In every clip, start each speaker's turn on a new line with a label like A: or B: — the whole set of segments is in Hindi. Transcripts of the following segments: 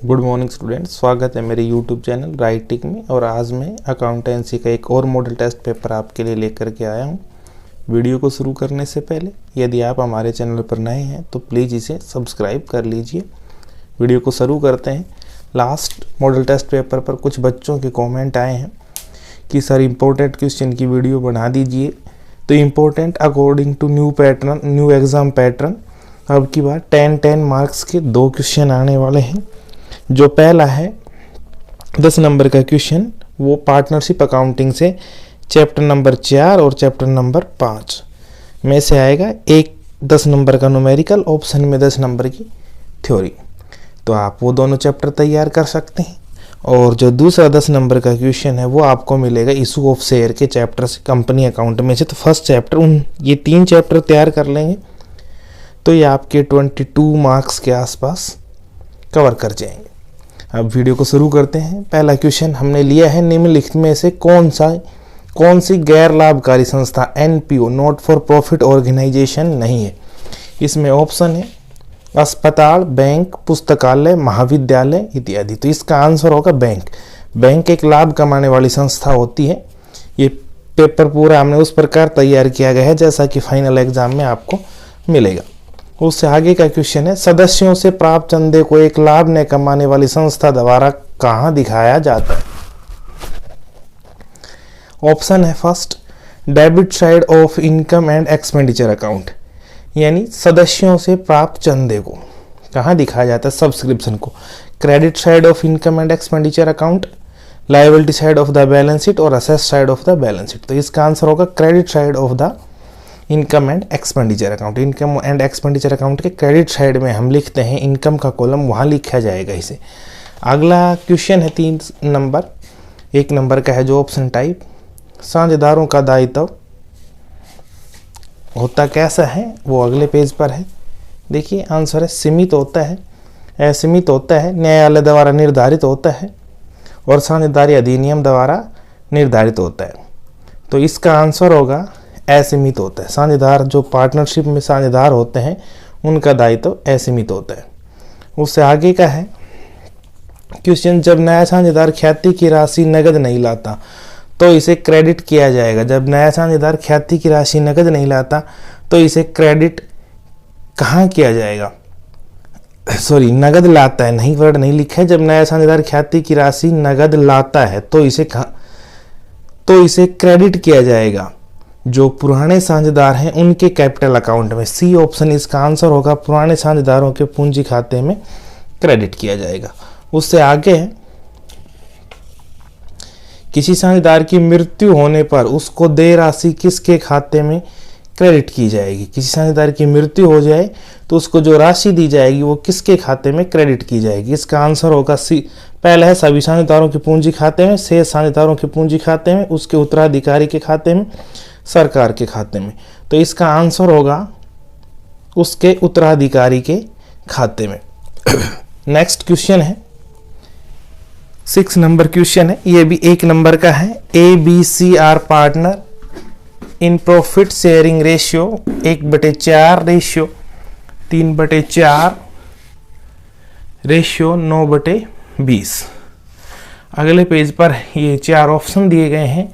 A: गुड मॉर्निंग स्टूडेंट्स, स्वागत है मेरे यूट्यूब चैनल राइटिंग में। और आज मैं अकाउंटेंसी का एक और मॉडल टेस्ट पेपर आपके लिए लेकर के आया हूं। वीडियो को शुरू करने से पहले यदि आप हमारे चैनल पर नए हैं तो प्लीज़ इसे सब्सक्राइब कर लीजिए। वीडियो को शुरू करते हैं। लास्ट मॉडल टेस्ट पेपर पर कुछ बच्चों के कॉमेंट आए हैं कि सर इम्पोर्टेंट क्वेश्चन की वीडियो बना दीजिए। तो important according to new exam pattern अब की बार 10 मार्क्स के 2 क्वेश्चन आने वाले हैं। जो पहला है 10 नंबर का क्वेश्चन, वो पार्टनरशिप अकाउंटिंग से चैप्टर नंबर 4 और चैप्टर नंबर 5 में से आएगा। एक 10 नंबर का न्यूमेरिकल, ऑप्शन में 10 नंबर की थ्योरी। तो आप वो दोनों चैप्टर तैयार कर सकते हैं। और जो दूसरा 10 नंबर का क्वेश्चन है वो आपको मिलेगा इशू ऑफ शेयर के चैप्टर से, कंपनी अकाउंट में से। तो फर्स्ट चैप्टर ये 3 चैप्टर तैयार कर लेंगे तो ये आपके 22 मार्क्स के आसपास कवर कर जाएंगे। अब वीडियो को शुरू करते हैं। पहला क्वेश्चन हमने लिया है, निम्नलिखित में से कौन सी गैर लाभकारी संस्था NPO not for profit organisation नहीं है। इसमें ऑप्शन है अस्पताल, बैंक, पुस्तकालय, महाविद्यालय इत्यादि। तो इसका आंसर होगा बैंक। बैंक एक लाभ कमाने वाली संस्था होती है। ये पेपर पूरा हमने उस प्रकार तैयार किया गया है जैसा कि फाइनल एग्जाम में आपको मिलेगा। उससे आगे का क्वेश्चन है, सदस्यों से प्राप्त चंदे को एक लाभ न कमाने वाली संस्था द्वारा कहां दिखाया जाता है। ऑप्शन है first debit side of income and expenditure account, यानी सदस्यों से प्राप्त चंदे को कहां दिखाया जाता है, सब्सक्रिप्शन को। Credit side of income and expenditure account, liability side of the balance sheet और asset side of the balance sheet. तो इसका आंसर होगा credit side of the income and expenditure account. Income and expenditure account के क्रेडिट साइड में हम लिखते हैं इनकम का कॉलम, वहां लिखा जाएगा इसे। अगला क्वेश्चन है 3 नंबर, 1 नंबर का है जो ऑप्शन टाइप, साझेदारों का दायित्व होता कैसा है, वो अगले पेज पर है। देखिए आंसर है सीमित होता है, असीमित होता है, न्यायालय द्वारा निर्धारित होता है और साझेदारी अधिनियम द्वारा निर्धारित होता है। तो इसका आंसर होगा असीमित होता है। साझेदार जो पार्टनरशिप में साझेदार होते हैं उनका दायित्व असीमित होता है। उससे आगे का है क्वेश्चन, जब नया साझेदार ख्याति की राशि नगद नहीं लाता तो इसे क्रेडिट किया जाएगा। जब नया साझेदार ख्याति की राशि नगद नहीं लाता तो इसे क्रेडिट कहाँ किया जाएगा, सॉरी नगद लाता है, नहीं वर्ड नहीं लिखा है। जब नया साझेदार ख्याति की राशि नगद लाता है तो इसे क्रेडिट किया जाएगा जो पुराने साझेदार हैं उनके कैपिटल अकाउंट में। सी ऑप्शन इसका आंसर होगा, पुराने साझेदारों के पूंजी खाते में क्रेडिट किया जाएगा। उससे आगे है, किसी साझेदार की मृत्यु होने पर उसको देय राशि किसके खाते में क्रेडिट की जाएगी। किसी साझेदार की मृत्यु हो जाए तो उसको जो राशि दी जाएगी वो किसके खाते में क्रेडिट की जाएगी। इसका आंसर होगा सी। पहला है सभी साझेदारों के पूंजी खाते में, शेष साझेदारों के पूंजी खाते में, उसके उत्तराधिकारी के खाते में, सरकार के खाते में। तो इसका आंसर होगा उसके उत्तराधिकारी के खाते में। नेक्स्ट क्वेश्चन है 6 नंबर क्वेश्चन है, ये भी 1 नंबर का है। ABC are partner in profit sharing ratio 1/4 ratio 3/4 ratio 9/20। अगले पेज पर ये 4 ऑप्शन दिए गए हैं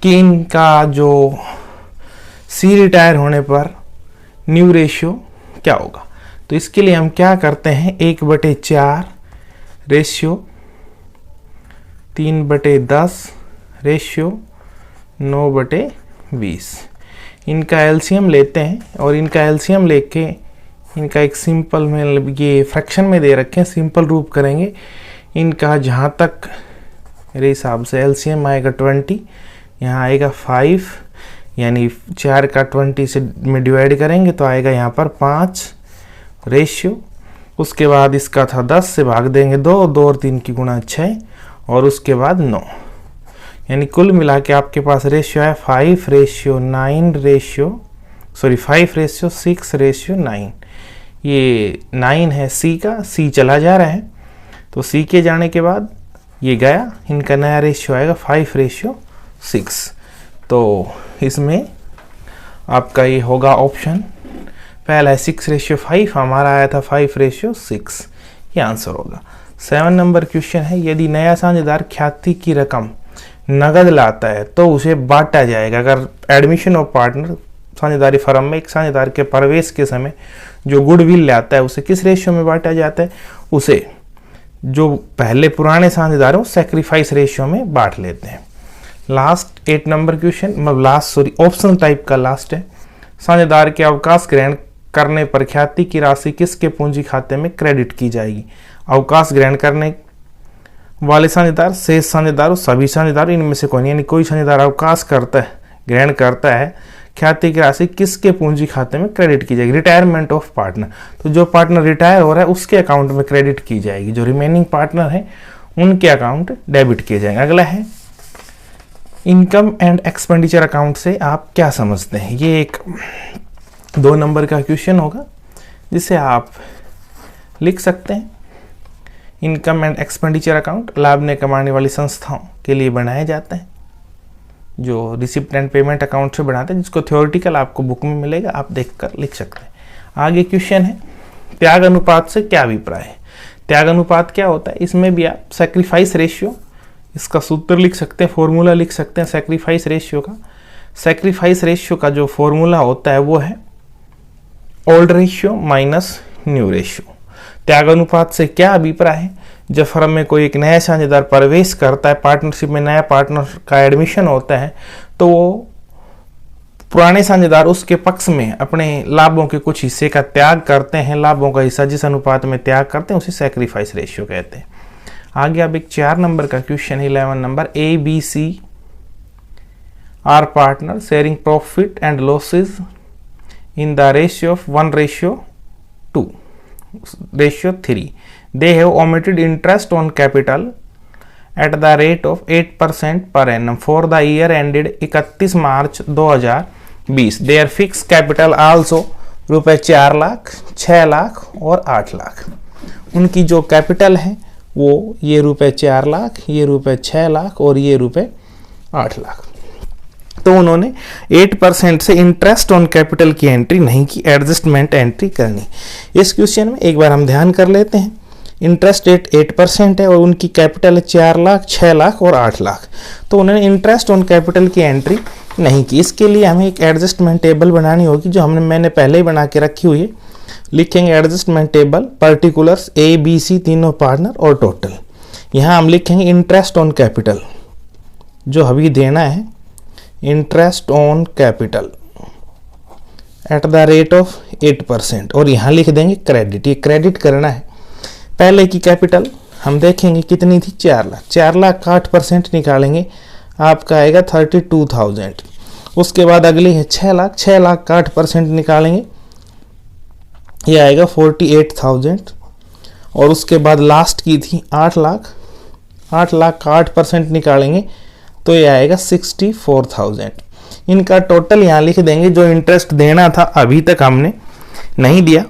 A: कि इनका जो सी रिटायर होने पर न्यू रेशियो क्या होगा। तो इसके लिए हम क्या करते हैं, 1/4 रेशियो 3/10 रेशियो 9/20। इनका एलसीएम लेते हैं और इनका एलसीएम लेके इनका एक सिंपल में ये फ्रैक्शन में दे रखे हैं, सिंपल रूप करेंगे इनका। जहाँ तक मेरे हिसाब से एलसीएम आएगा 20, यहाँ आएगा 5, यानी 4 का 20 से में डिवाइड करेंगे तो आएगा यहाँ पर 5 रेशियो। उसके बाद इसका था 10 से भाग देंगे 2, 2 और 3 की गुणा 6 और उसके बाद 9, यानी कुल मिला के आपके पास रेशियो है 5 रेशियो 6 रेशियो 9। ये 9 है सी का, सी चला जा रहा है तो सी के जाने के बाद ये गया, इनका नया रेशियो आएगा 5 रेशियो 6। तो इसमें आपका ये होगा ऑप्शन पहला है 6/5, हमारा आया था 5/6, ये आंसर होगा। 7 नंबर क्वेश्चन है, यदि नया साझेदार ख्याति की रकम नगद लाता है तो उसे बांटा जाएगा। अगर एडमिशन ऑफ पार्टनर साझेदारी फर्म में एक साझेदार के प्रवेश के समय जो गुडविल लाता है उसे किस रेशियो में बांटा जाता है? उसे जो पहले पुराने साझेदार हैं सैक्रिफाइस रेशियो में बांट लेते हैं। लास्ट 8 नंबर क्वेश्चन, मतलब ऑप्शन टाइप का लास्ट है। साझेदार के अवकाश ग्रहण करने पर ख्याति की राशि किसके पूंजी खाते में क्रेडिट की जाएगी? अवकाश ग्रहण करने वाले साझेदार, शेष साझेदार, सभी साझेदार, इनमें से कोई नहीं, यानी कोई साझेदार अवकाश करता है, ग्रहण करता है, ख्याति की राशि किसके पूंजी खाते में क्रेडिट की जाएगी? रिटायरमेंट ऑफ पार्टनर, तो जो पार्टनर रिटायर हो रहा है उसके अकाउंट में क्रेडिट की जाएगी, जो रिमेनिंग पार्टनर है उनके अकाउंट डेबिट किए जाएंगे। अगला है इनकम एंड एक्सपेंडिचर अकाउंट से आप क्या समझते हैं? ये एक 2 नंबर का क्वेश्चन होगा जिसे आप लिख सकते हैं। इनकम एंड एक्सपेंडिचर अकाउंट लाभ ने कमाने वाली संस्थाओं के लिए बनाए जाते हैं, जो रिसिप्ट एंड पेमेंट अकाउंट से बनाते हैं, जिसको थ्योरेटिकल आपको बुक में मिलेगा, आप देखकर लिख सकते हैं। आगे क्वेश्चन है, त्याग अनुपात से क्या अभिप्राय है? त्याग अनुपात क्या होता है? इसमें भी आप सैक्रिफाइस रेशियो, इसका सूत्र लिख सकते हैं, फॉर्मूला लिख सकते हैं सैक्रिफाइस रेशियो का। सैक्रिफाइस रेशियो का जो फॉर्मूला होता है वो है old ratio minus new ratio. त्याग अनुपात से क्या अभिप्राय है? जब फर्म में कोई एक नया साझेदार प्रवेश करता है, पार्टनरशिप में नया पार्टनर का एडमिशन होता है, तो वो पुराने साझेदार उसके पक्ष में अपने लाभों के कुछ हिस्से का त्याग करते हैं। लाभों का हिस्सा जिस अनुपात में त्याग करते हैं उसे सैक्रिफाइस रेशियो कहते हैं। आगे अब एक 4 नंबर का question, 11 number, A B C are partner sharing profit and losses in the ratio of 1:2, ratio 3. They have omitted interest on capital at the rate of 8% per annum for the year ended 31 March 2020. Their fixed capital also रुपए 4 लाख, 6 लाख और 8 लाख। उनकी जो कैपिटल है वो ये रुपए 4 लाख, ये रुपए 6 लाख और ये रुपए 8 लाख। तो उन्होंने 8% से इंटरेस्ट ऑन कैपिटल की एंट्री नहीं की, एडजस्टमेंट एंट्री करनी। इस क्वेश्चन में एक बार हम ध्यान कर लेते हैं। इंटरेस्ट रेट 8% है और उनकी कैपिटल है 4 लाख, 6 लाख और 8 लाख। तो उन्होंने इंटरेस्ट ऑन कैपिटल की एंट्री नहीं की। इसके लिए हमें एक एडजस्टमेंट टेबल बनानी होगी, जो मैंने पहले ही बना के रखी हुई है। लिखेंगे adjustment table, particulars, A B C तीनों पार्टनर और टोटल। यहाँ हम लिखेंगे इंटरेस्ट ऑन कैपिटल, जो अभी देना है, interest on capital at the rate of 8%, और यहाँ लिख देंगे क्रेडिट, ये क्रेडिट करना है। पहले की कैपिटल हम देखेंगे कितनी थी, 4 लाख। 4 लाख का 8% निकालेंगे, आपका आएगा 32,000। उसके बाद अगली है 6 लाख, 6 लाख का 8% निकालेंगे, ये आएगा 48,000। और उसके बाद लास्ट की थी 8 लाख, 8 लाख का 8% निकालेंगे तो ये आएगा 64,000। इनका टोटल यहाँ लिख देंगे, जो इंटरेस्ट देना था अभी तक हमने नहीं दिया,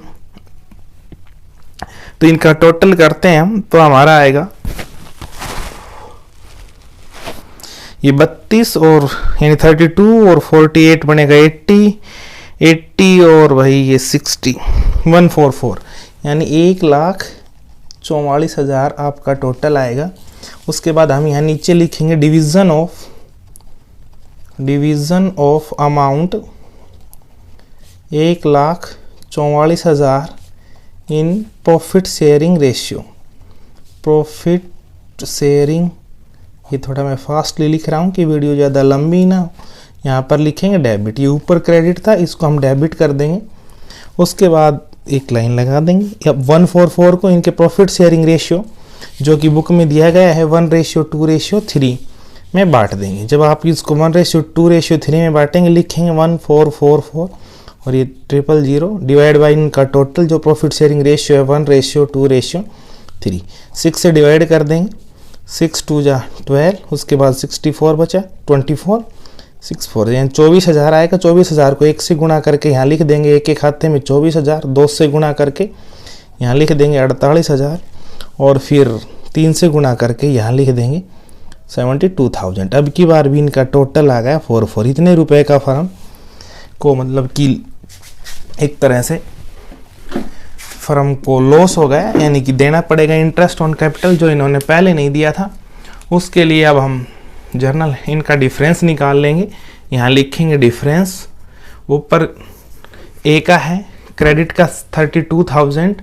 A: तो इनका टोटल करते हैं हम, तो हमारा आएगा ये 32 और यानी 32 और 48 बनेगा 80 और वही ये 60, 144, यानी 1,44,000 आपका टोटल आएगा। उसके बाद हम यहाँ नीचे लिखेंगे division of amount 1,44,000 in profit sharing ratio. Profit sharing, ये थोड़ा मैं फास्टली लिख रहा हूँ कि वीडियो ज़्यादा लंबी ना हो। यहाँ पर लिखेंगे डेबिट, ये ऊपर क्रेडिट था, इसको हम डेबिट कर देंगे। उसके बाद एक लाइन लगा देंगे। अब 144 को इनके प्रॉफिट शेयरिंग रेशियो जो कि बुक में दिया गया है 1:2:3 में बांट देंगे। जब आप इसको 1:2:3 में बांटेंगे, लिखेंगे 1444 और ये 000 डिवाइड बाई इनका टोटल जो प्रॉफिट शेयरिंग रेशियो है 1:2:3। 6 से डिवाइड कर देंगे, 6 2 जा 12, उसके बाद 64 बचा 24, 64 यानी 24,000 आएगा। 24,000 को 1 से गुणा करके यहाँ लिख देंगे, एक एक खाते में 24,000, 2 से गुणा करके यहाँ लिख देंगे 48,000 और फिर 3 से गुणा करके यहाँ लिख देंगे 72,000। अब की बार भी इनका टोटल आ गया 44। इतने रुपए का फर्म को, मतलब कि एक तरह से फर्म को लॉस हो गया, यानी कि देना पड़ेगा इंटरेस्ट ऑन कैपिटल जो इन्होंने पहले नहीं दिया था, उसके लिए अब हम जर्नल इनका डिफरेंस निकाल लेंगे। यहाँ लिखेंगे डिफरेंस, ऊपर ए का है क्रेडिट का 32,000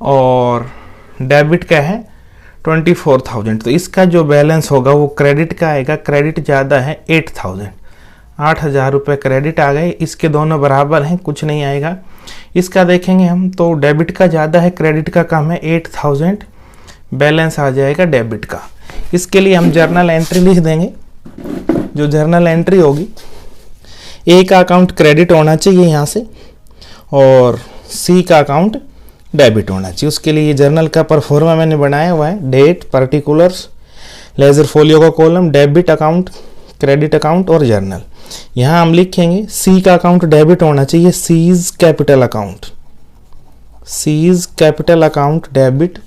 A: और डेबिट का है 24,000, तो इसका जो बैलेंस होगा वो क्रेडिट का आएगा। क्रेडिट ज़्यादा है 8,000 रुपये क्रेडिट आ गए, इसके दोनों बराबर हैं, कुछ नहीं आएगा। इसका देखेंगे हम तो डेबिट का ज़्यादा है, क्रेडिट का कम है, 8,000 बैलेंस आ जाएगा डेबिट का। इसके लिए हम जर्नल एंट्री लिख देंगे। जो जर्नल एंट्री होगी, ए का अकाउंट क्रेडिट होना चाहिए यहाँ से और सी का अकाउंट डेबिट होना चाहिए। उसके लिए ये जर्नल का परफॉर्मा मैंने बनाया हुआ है, डेट, पर्टिकुलर्स, लेजर फोलियो का column, debit account, credit account और जर्नल। यहाँ हम लिखेंगे सी का अकाउंट डेबिट होना चाहिए, C's capital account, C's capital account debit.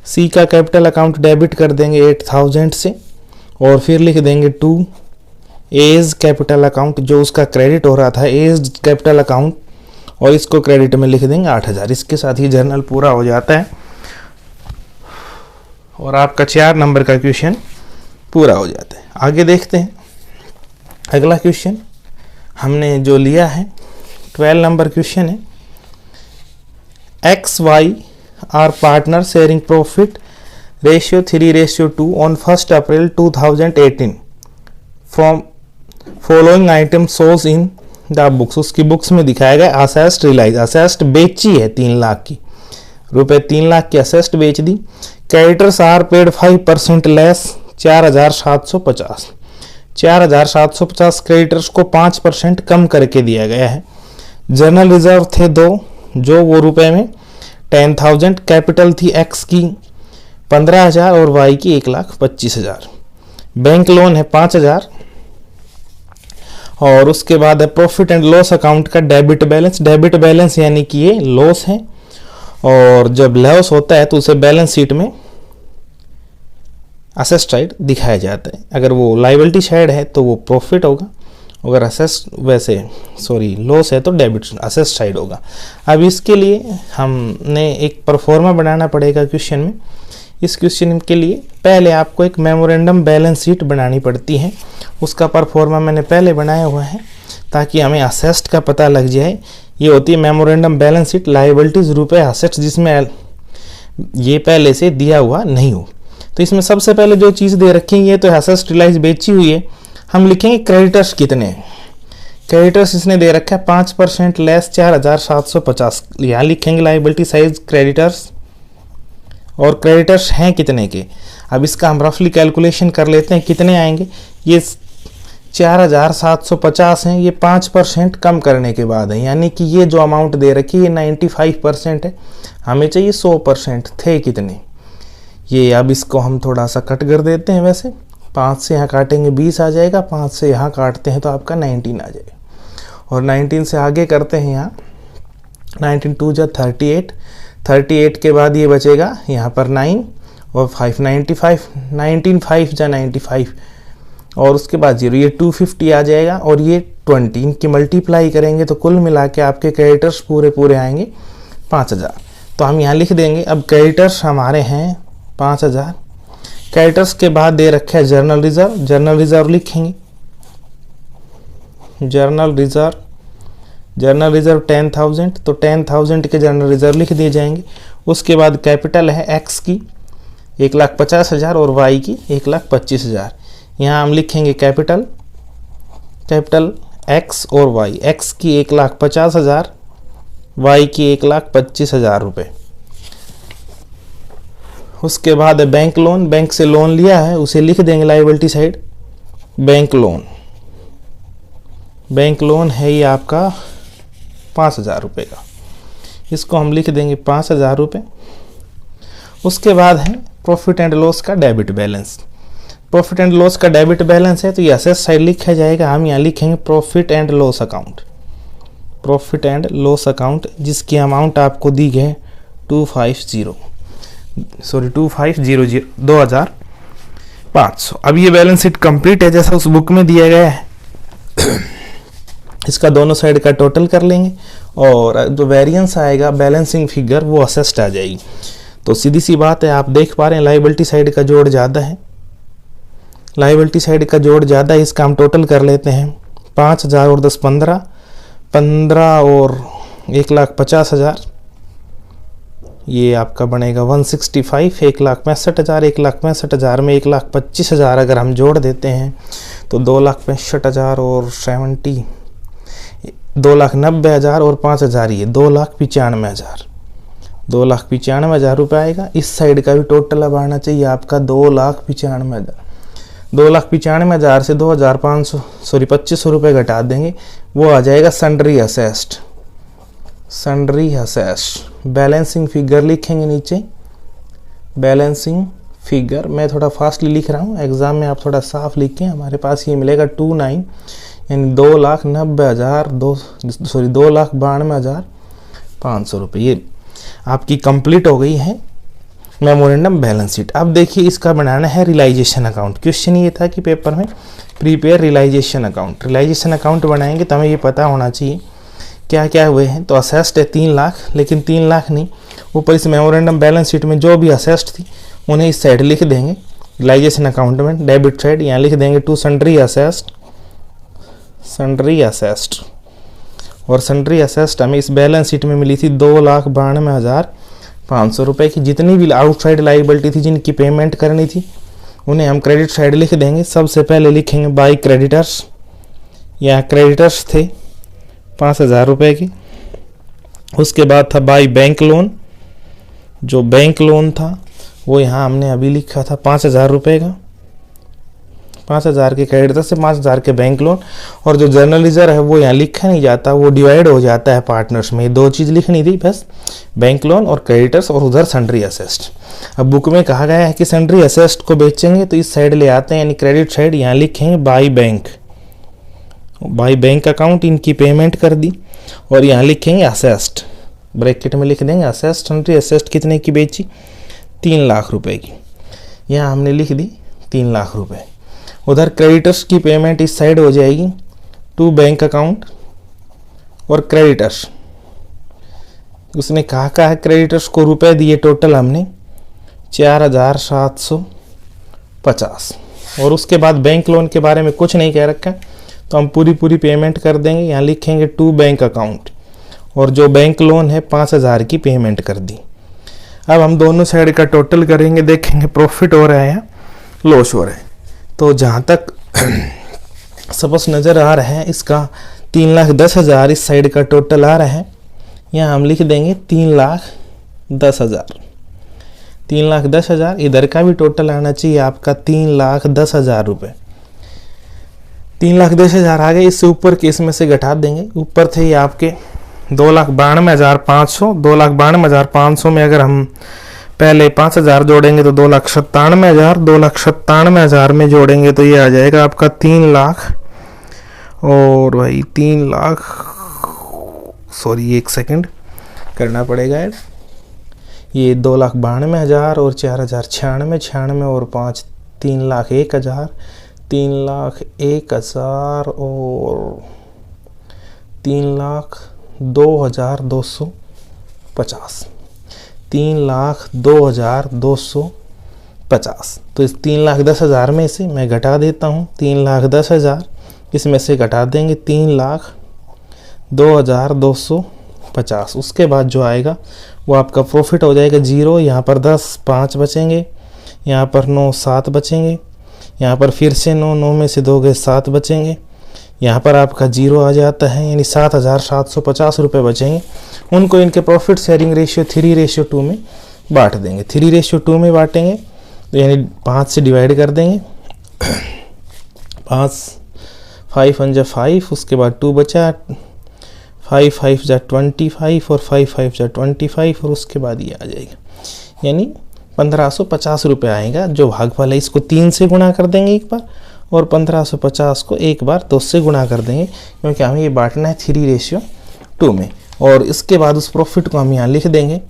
A: C का कैपिटल अकाउंट डेबिट कर देंगे 8,000 से और फिर लिख देंगे टू एज कैपिटल अकाउंट, जो उसका क्रेडिट हो रहा था एज कैपिटल अकाउंट, और इसको क्रेडिट में लिख देंगे 8,000। इसके साथ ही जर्नल पूरा हो जाता है और आपका 4 नंबर का क्वेश्चन पूरा हो जाता है। आगे देखते हैं अगला क्वेश्चन हमने जो लिया है 12 नंबर क्वेश्चन है। XY are partner sharing profit ratio 3:2 on 1 April 2018 from following item shows in the books. उसकी बुक्स में दिखाया गया असेस्ट रियलाइज, असेस्ट बेची है 3 लाख की, रुपए 3 लाख की असेस्ट बेच दी। Creditors are paid 5% less 4,750, 4,750 creditors को 5% कम करके दिया गया है। जनरल रिजर्व थे 2, जो वो रुपए में 10,000, कैपिटल थी एक्स की 15,000 और वाई की 1,25,000, बैंक लोन है 5,000 और उसके बाद है प्रॉफिट एंड लॉस अकाउंट का डेबिट बैलेंस। डेबिट बैलेंस यानी कि ये लॉस है और जब लॉस होता है तो उसे बैलेंस शीट में असेस्ट साइड दिखाया जाता है। अगर वो लायबिलिटी साइड है तो वो प्रॉफिट होगा, अगर लॉस है तो डेबिट असेस्ट साइड होगा। अब इसके लिए हमने एक परफॉर्मा बनाना पड़ेगा क्वेश्चन में। इस क्वेश्चन के लिए पहले आपको एक मेमोरेंडम बैलेंस शीट बनानी पड़ती है, उसका परफॉर्मा मैंने पहले बनाया हुआ है ताकि हमें असेस्ट का पता लग जाए। ये होती है मेमोरेंडम बैलेंस शीट, लायबिलिटीज रुपए असेट्स जिसमें ये पहले से दिया हुआ नहीं हो। तो इसमें सबसे पहले जो चीज़ दे रखी है ये तो असेस्ट रियलाइज बेची हुई है, हम लिखेंगे क्रेडिटर्स कितने हैं। क्रेडिटर्स इसने दे रखा है 5% लेस 4,750, यहाँ लिखेंगे लायबिलिटी साइज क्रेडिटर्स और क्रेडिटर्स हैं कितने के। अब इसका हम रफली कैलकुलेशन कर लेते हैं कितने आएंगे। ये 4,750 हैं, ये 5% कम करने के बाद है, यानी कि ये जो अमाउंट दे रखी है 95% है, हमें चाहिए 100% थे कितने। ये अब इसको हम थोड़ा सा कट कर देते हैं, वैसे 5 से यहाँ काटेंगे 20 आ जाएगा, 5 से यहाँ काटते हैं तो आपका 19 आ जाएगा और 19 से आगे करते हैं यहाँ 19 2 जा 38, 38 के बाद ये बचेगा यहाँ पर 9 और 5 95, 19 5 जा 95 और उसके बाद 0, ये 250 आ जाएगा और ये 20, इनकी मल्टीप्लाई करेंगे तो कुल मिला के आपके क्रेडिटर्स पूरे आएंगे 5,000। तो हम यहाँ लिख देंगे अब क्रेडिटर्स हमारे हैं 5,000। क्रेडिटर्स के बाद दे रखा है जर्नल रिजर्व, जर्नल रिजर्व लिखेंगे, जर्नल रिजर्व 10,000, तो 10,000 के जर्नल रिजर्व लिख दिए जाएंगे। उसके बाद कैपिटल है एक्स की 1,50,000 और वाई की 1,25,000। यहाँ हम लिखेंगे कैपिटल एक्स और वाई, एक्स की 1,50,000, वाई की 1,25,000 रुपये। उसके बाद है बैंक लोन, बैंक से लोन लिया है उसे लिख देंगे लायबिलिटी साइड बैंक लोन है ये आपका 5,000 रुपये का, इसको हम लिख देंगे 5,000 रुपये। उसके बाद है प्रॉफिट एंड लॉस का debit balance, profit and loss का डेबिट बैलेंस है तो ये असेट साइड लिखा जाएगा, हम यहाँ लिखेंगे प्रॉफिट एंड लॉस अकाउंट जिसकी अमाउंट आपको दी है 2,500 अब ये बैलेंस शीट कंप्लीट है जैसा उस बुक में दिया गया है। इसका दोनों साइड का टोटल कर लेंगे और जो वेरिएंस आएगा बैलेंसिंग फिगर वो असेस्ड आ जाएगी। तो सीधी सी बात है, आप देख पा रहे हैं लायबिलिटी साइड का जोड़ ज़्यादा है, लायबिलिटी साइड का जोड़ ज़्यादा है। इसका हम टोटल कर लेते हैं, 5,000 और 10 15, 15 और 1,50,000, ये आपका बनेगा 165, 1,65,000, 1,65,000 में 1,25,000 अगर हम जोड़ देते हैं तो 2,65,000 और 70, 2,90,000 और 5,000, ये 2,95,000, 2,95,000 रुपये आएगा। इस साइड का भी टोटल अब आना चाहिए आपका 2,95,000, 2,95,000 से 2,500 रुपये घटा देंगे, वो आ जाएगा sundry assets, sundry assessed. Balancing figure लिखेंगे नीचे, बैलेंसिंग फिगर, मैं थोड़ा फास्टली लिख रहा हूँ, एग्जाम में आप थोड़ा साफ लिखें। हमारे पास ये मिलेगा 29, यानी 2,90,000, 2,92,500 रुपये, ये आपकी कंप्लीट हो गई है मेमोरेंडम बैलेंस शीट। अब देखिए इसका बनाना है रियलाइजेशन अकाउंट। क्वेश्चन ये था कि पेपर में prepare realisation account, realisation account बनाएंगे तो हमें ये पता होना चाहिए क्या क्या हुए हैं। तो असेस्ड है 3 लाख, लेकिन 3 लाख नहीं, ऊपर इस मेमोरेंडम बैलेंस शीट में जो भी असेस्ड थी उन्हें इस साइड लिख देंगे रियलाइजेशन अकाउंट में, डेबिट साइड यहाँ लिख देंगे to sundry assets, sundry assets. और सन्ड्री असेस्ड हमें इस बैलेंस शीट में मिली थी 2,92,500 रुपये की। जितनी भी आउटसाइड लाइबिलिटी थी जिनकी पेमेंट करनी थी उन्हें हम क्रेडिट साइड लिख देंगे। सबसे पहले लिखेंगे बाई क्रेडिटर्स, यहाँ क्रेडिटर्स थे 5,000 रुपये की। उसके बाद था बाई बैंक लोन, जो बैंक लोन था वो यहाँ हमने अभी लिखा था 5,000 रुपये का, 5,000 के क्रेडिटर से 5,000 के बैंक लोन। और जो जर्नल रिजर्व है वो यहाँ लिखा नहीं जाता, वो डिवाइड हो जाता है पार्टनर्स में। 2 चीज़ लिखनी थी बस, बैंक लोन और क्रेडिटर्स, और उधर सन्ड्री असेस्ड। अब बुक में कहा गया है कि सन्ड्री असेस्ड को बेचेंगे तो इस साइड ले आते हैं, यानी क्रेडिट साइड यहाँ लिखेंगे by bank, by bank account, इनकी पेमेंट कर दी। और यहाँ लिखेंगे असेस्ड, ब्रैकेट में लिख देंगे असेस्ड, सन्ड्री असेस्ड कितने की बेची, 3 लाख रुपए की, यहाँ हमने लिख दी 3 लाख रुपए। उधर क्रेडिटर्स की पेमेंट इस साइड हो जाएगी टू बैंक अकाउंट और क्रेडिटर्स, उसने कहा है क्रेडिटर्स को रुपए दिए टोटल हमने 4,750। और उसके बाद बैंक लोन के बारे में कुछ नहीं कह रखा, तो हम पूरी पेमेंट कर देंगे। यहाँ लिखेंगे टू बैंक अकाउंट, और जो बैंक लोन है 5,000 की पेमेंट कर दी। अब हम दोनों साइड का टोटल करेंगे, देखेंगे प्रॉफिट हो रहा है या लॉस हो रहा है। तो जहाँ तक सपोज नज़र आ रहा है इसका 3,10,000 इस साइड का टोटल आ रहा है, यहाँ हम लिख देंगे 3,10,000, 3,10,000। इधर का भी टोटल आना चाहिए आपका 3,10,000 रुपये, 3,10,000 आ गए। इससे ऊपर के इसमें से घटा देंगे, ऊपर थे ये आपके 2,92,500, 2,92,500 में अगर हम पहले 5,000 जोड़ेंगे तो 2,97,000, 2,97,000 में जोड़ेंगे तो ये आ जाएगा आपका 3 लाख, और भाई 3 लाख, सॉरी 1 सेकंड करना पड़ेगा ऐड, ये 2,92,000 और 4,000 96, 96 और 5 3,01,000, 3,01,000 और 3,02,250, 3,02,250। तो इस 3,10,000 में से मैं घटा देता हूँ, 3,10,000 इसमें से घटा देंगे 3,02,250। उसके बाद जो आएगा वो आपका प्रॉफिट हो जाएगा 0। यहाँ पर 10 5 बचेंगे, यहाँ पर 9 7 बचेंगे, यहाँ पर फिर से 9 में से 2 गए 7 बचेंगे, यहाँ पर आपका 0 आ जाता है, यानी 7,750 रुपये बचेंगे। उनको इनके प्रॉफिट शेयरिंग रेशियो 3:2 में बांट देंगे। 3:2 में बांटेंगे तो यानी 5 से डिवाइड कर देंगे, 5 5 5 5, उसके बाद 2 बचा, 5 5 25 और 5 5 25, और उसके बाद ये आ जाएगा, यानी 1,550 रुपये आएगा। जो भागफल है इसको 3 से गुणा कर देंगे एक बार, और 1,550 को एक बार 2 से गुणा कर देंगे, क्योंकि हमें ये बांटना है 3:2 में। और इसके बाद उस प्रॉफिट को हम यहाँ लिख देंगे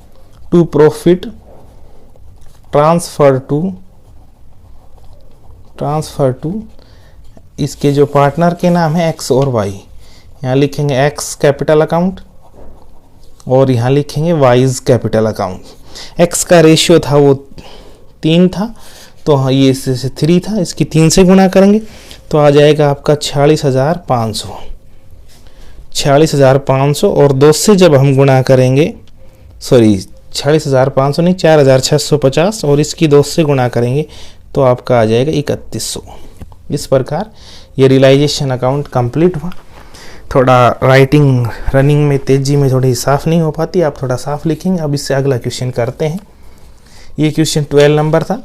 A: टू प्रॉफिट ट्रांसफर टू इसके जो पार्टनर के नाम है एक्स और वाई, यहाँ लिखेंगे एक्स कैपिटल अकाउंट और यहाँ लिखेंगे वाइज कैपिटल अकाउंट। एक्स का रेशियो था वो 3 था, तो हाँ ये इससे 3 था, इसकी 3 से गुणा करेंगे तो आ जाएगा आपका 46,500। 46,500 और 2 से जब हम गुणा करेंगे, सॉरी 46,500 नहीं 4,650, और इसकी 2 से गुणा करेंगे तो आपका आ जाएगा 3100। इस प्रकार ये रियलाइजेशन अकाउंट कंप्लीट हुआ। थोड़ा राइटिंग रनिंग में तेज़ी में थोड़ी साफ़ नहीं हो पाती, आप थोड़ा साफ लिखेंगे। अब इससे अगला क्वेश्चन करते हैं। ये क्वेश्चन 12 नंबर था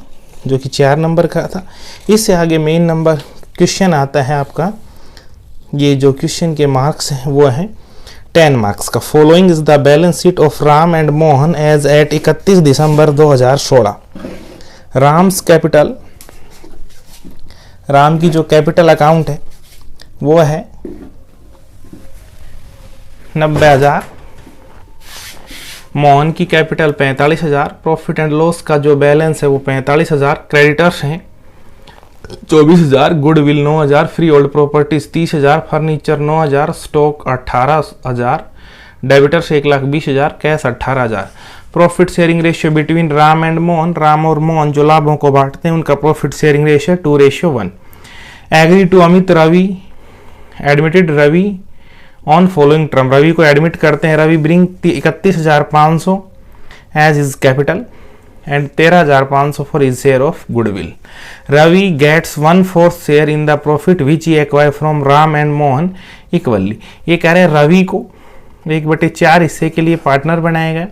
A: जो कि 4 नंबर का था। इससे आगे मेन नंबर क्वेश्चन आता है आपका, ये जो क्वेश्चन के मार्क्स हैं वो हैं 10 मार्क्स का। Following is the balance sheet of Ram and Mohan as at 31 December 2016। Ram's capital, Ram की जो कैपिटल अकाउंट है वो है 90,000, मोहन की कैपिटल 45,000, प्रॉफिट एंड लॉस का जो बैलेंस है वो 45,000, क्रेडिटर्स हैं 24,000, goodwill 9,000, freehold properties 30,000, furniture 9,000, stock 18,000, debtors 1,20,000, cash 18,000। Profit sharing ratio between Ram and Mohan, Ram और मोहन जो लाभों को बांटते हैं उनका profit sharing ratio 2:1। Agree to Amit Ravi, admitted Ravi on following term, Ravi को एडमिट करते हैं। Ravi bring 31,500 as his capital and 13,500 for his share of goodwill. Ravi gets 1/4 share in the profit which he acquire from Ram and Mohan equally. ये कह रहे हैं रवि को 1/4 हिस्से के लिए पार्टनर बनाया गया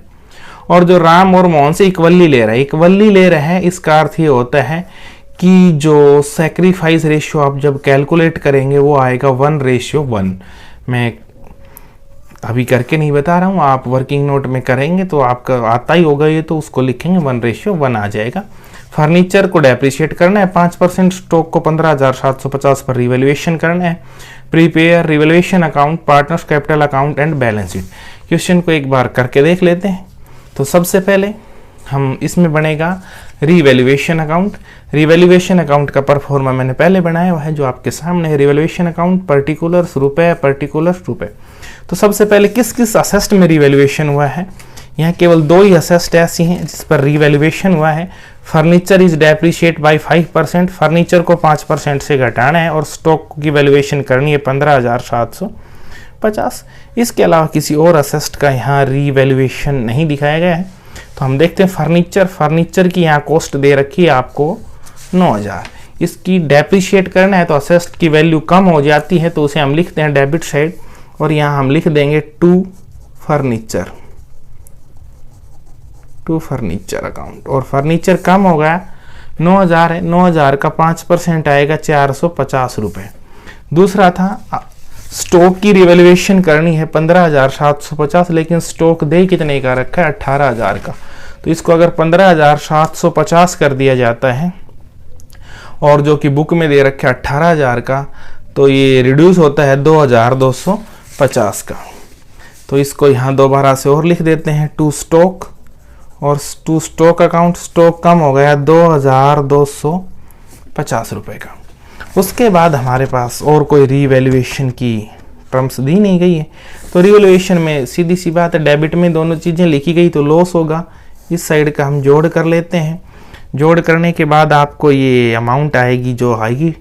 A: और जो राम और मोहन से इक्वली ले रहा है, इक्वली ले रहे हैं, इसका अर्थ ये होता है कि जो सैक्रिफाइस रेशियो आप जब कैलकुलेट करेंगे वो आएगा 1:1। मैं अभी करके नहीं बता रहा हूँ, आप वर्किंग नोट में करेंगे तो आपका आता ही होगा ये, तो उसको लिखेंगे 1:1 आ जाएगा। फर्नीचर को डेप्रिशिएट करना है 5%, स्टॉक को 15,750 पर रिवैल्यूएशन करना है। Prepare revaluation account, partners capital account and balance sheet. Question को एक बार करके देख लेते हैं। तो सबसे पहले हम इसमें बनेगा रिवैल्यूएशन अकाउंट। रिवैल्यूएशन अकाउंट का परफॉर्मा मैंने पहले बनाया हुआ है जो आपके सामने है। रिवैल्यूएशन अकाउंट पर्टिकुलर्स रुपए, पर्टिकुलर्स रुपए। तो सबसे पहले किस किस असेस्ट में रिवैल्यूएशन हुआ है, यहाँ केवल 2 ही असेस्ट ऐसी हैं जिस पर रिवैल्यूएशन हुआ है। Furniture is depreciate by 5%, furniture को 5% से घटाना है और स्टॉक की वैल्यूएशन करनी है 15,750। इसके अलावा किसी और असेस्ट का यहाँ रिवैल्यूएशन नहीं दिखाया गया है। तो हम देखते हैं फर्नीचर, फर्नीचर की यहाँ कॉस्ट दे रखी है आपको 9,000, इसकी डेप्रिशिएट करना है तो असेस्ट की वैल्यू कम हो जाती है तो उसे हम लिखते हैं डेबिट साइड और यहाँ हम लिख देंगे टू फर्नीचर अकाउंट। और फर्नीचर कम हो गया 9,000 है, 9,000 का 5% आएगा 450 रुपये। दूसरा था स्टॉक की रिवैल्यूएशन करनी है 15,750, लेकिन स्टॉक दे कितने का रखा है 18,000 का। तो इसको अगर 15,750 कर दिया जाता है और जो कि बुक में दे रखा है 18,000 का, तो ये रिड्यूस होता है 2,250 का। तो इसको यहाँ दोबारा से और लिख देते हैं टू स्टॉक और टू स्टॉक अकाउंट। स्टॉक कम हो गया 2,250 रुपये का। उसके बाद हमारे पास और कोई रीवैल्यूएशन की टर्म्स दी नहीं गई है, तो रीवैल्यूएशन में सीधी सी बात है डेबिट में दोनों चीज़ें लिखी गई तो लॉस होगा। इस साइड का हम जोड़ कर लेते हैं। जोड़ करने के बाद आपको ये अमाउंट आएगी जो आएगी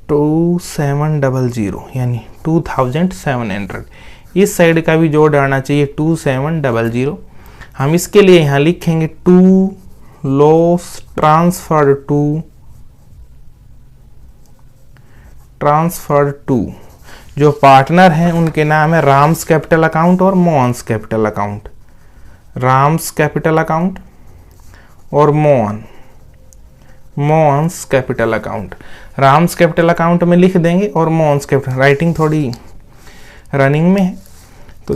A: 2700 यानी 2700। इस साइड का भी जोड़ आना चाहिए 2700। हम इसके लिए यहाँ लिखेंगे टू लॉस ट्रांसफर टू जो पार्टनर हैं उनके नाम है राम्स कैपिटल अकाउंट और Mohan's capital account. Ram's capital account और Mohan's capital account. Ram's capital account में लिख देंगे और मोहन्स कैपिटल, राइटिंग थोड़ी रनिंग में है तो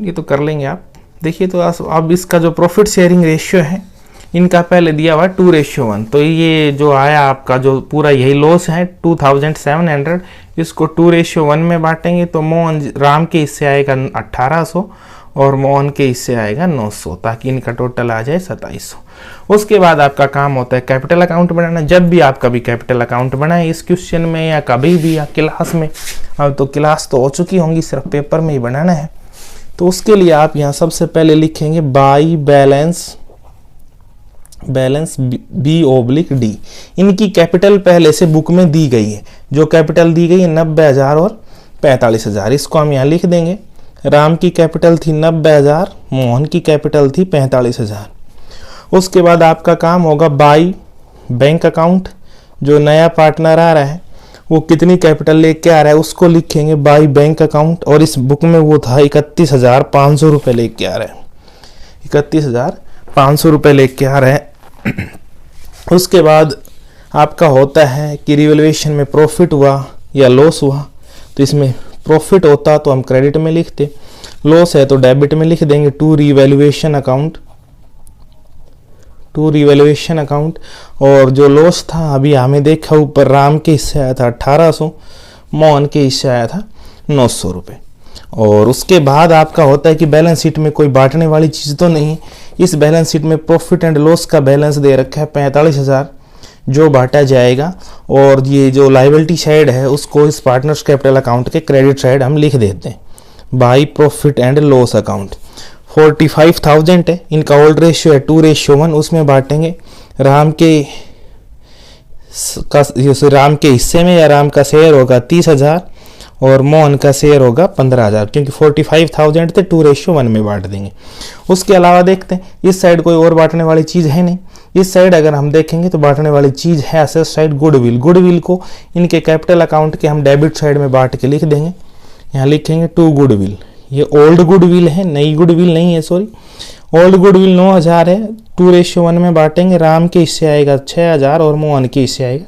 A: ये तो कर लेंगे आप। देखिए तो अब इसका जो प्रॉफिट शेयरिंग रेशियो है इनका पहले दिया हुआ 2:1, तो ये जो आया आपका जो पूरा यही लॉस है 2700, इसको 2:1 में बांटेंगे तो राम के हिस्से आएगा 1800 और मोहन के हिस्से आएगा 900, ताकि इनका टोटल आ जाए 2700। उसके बाद आपका काम होता है कैपिटल अकाउंट बनाना। जब भी आप कभी कैपिटल अकाउंट बनाएं इस क्वेश्चन में या कभी भी या क्लास में, अब तो क्लास तो हो चुकी होंगी, सिर्फ पेपर में ही बनाना है। तो उसके लिए आप यहाँ सबसे पहले लिखेंगे बाई बैलेंस B/D। इनकी कैपिटल पहले से बुक में दी गई है, जो कैपिटल दी गई है 90,000 और 45,000, इसको हम यहाँ लिख देंगे। राम की कैपिटल थी 90,000, मोहन की कैपिटल थी 45,000। उसके बाद आपका काम होगा बाई बैंक अकाउंट, जो नया पार्टनर आ रहा है वो कितनी कैपिटल लेके आ रहा है उसको लिखेंगे बाई बैंक अकाउंट, और इस बुक में वो था 31,500 रुपये लेके आ रहा है, 31,500 रुपये लेके आ रहा है। उसके बाद आपका होता है कि रिवैल्यूएशन में प्रॉफिट हुआ या लॉस हुआ, तो इसमें प्रॉफिट होता तो हम क्रेडिट में लिखते, लॉस है तो डेबिट में लिख देंगे टू रिवैल्यूएशन अकाउंट। और जो लॉस था अभी हमें देखा ऊपर, राम के हिस्से आया था 1800, मोहन के हिस्से आया था 900 रुपये। और उसके बाद आपका होता है कि बैलेंस शीट में कोई बांटने वाली चीज़ तो नहीं, इस बैलेंस शीट में प्रॉफिट एंड लॉस का बैलेंस दे रखा है 45,000 जो बांटा जाएगा, और ये जो लायबिलिटी साइड है उसको इस पार्टनर्स कैपिटल अकाउंट के क्रेडिट साइड हम लिख देते हैं by profit and loss account. 45,000 है, इनका ओल्ड रेशियो है 2:1, उसमें बांटेंगे राम के हिस्से में, या राम का शेयर होगा 30,000 और मोहन का शेयर होगा 15,000, क्योंकि 45,000 थे 2:1 में बांट देंगे। उसके अलावा देखते हैं इस साइड कोई और बांटने वाली चीज़ है नहीं। इस साइड अगर हम देखेंगे तो बांटने वाली चीज़ है असेट साइड गुडविल को इनके कैपिटल अकाउंट के हम डेबिट साइड में बांट के लिख देंगे। यहाँ लिखेंगे टू गुडविल, ये ओल्ड गुडविल है, नई गुडविल नहीं है, सॉरी, ओल्ड गुडविल 9,000 है, 2:1 में बांटेंगे, राम के हिस्से आएगा 6,000 और मोहन के हिस्से आएगा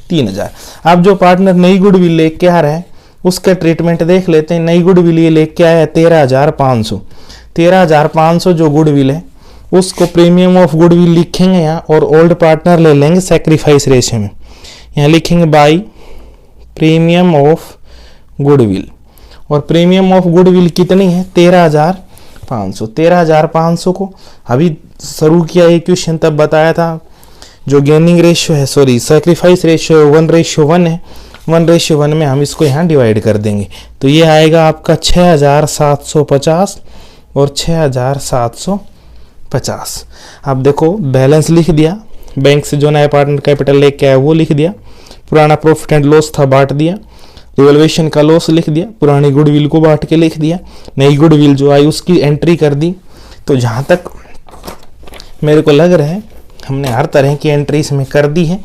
A: 3,000। अब जो पार्टनर नई गुडविल लेके आ रहा है उसका ट्रीटमेंट देख लेते हैं। नई गुडविल ये लेके आया है 13,500 जो गुडविल है उसको प्रीमियम ऑफ गुडविल लिखेंगे यहाँ, और ओल्ड पार्टनर ले लेंगे सैक्रिफाइस रेशियो में, यहाँ लिखेंगे बाई प्रीमियम ऑफ गुडविल। और प्रीमियम ऑफ गुडविल कितनी है 13,500। 13,500 को अभी शुरू किया ये क्वेश्चन तब बताया था, जो गेनिंग रेशियो है, सॉरी सैक्रिफाइस रेशियो 1:1 है, 1:1 में हम इसको यहाँ डिवाइड कर देंगे, तो ये आएगा आपका 6,750 और 6,750। अब देखो बैलेंस लिख दिया, बैंक से जो नया पार्टनर कैपिटल लेके आया वो लिख दिया, पुराना प्रॉफिट एंड लॉस था बांट दिया, रिवैल्यूएशन का लॉस लिख दिया, पुरानी गुडविल को बांट के लिख दिया, नई गुडविल जो आई उसकी एंट्री कर दी। तो जहाँ तक मेरे को लग रहा है हमने हर तरह की एंट्री इसमें कर दी है।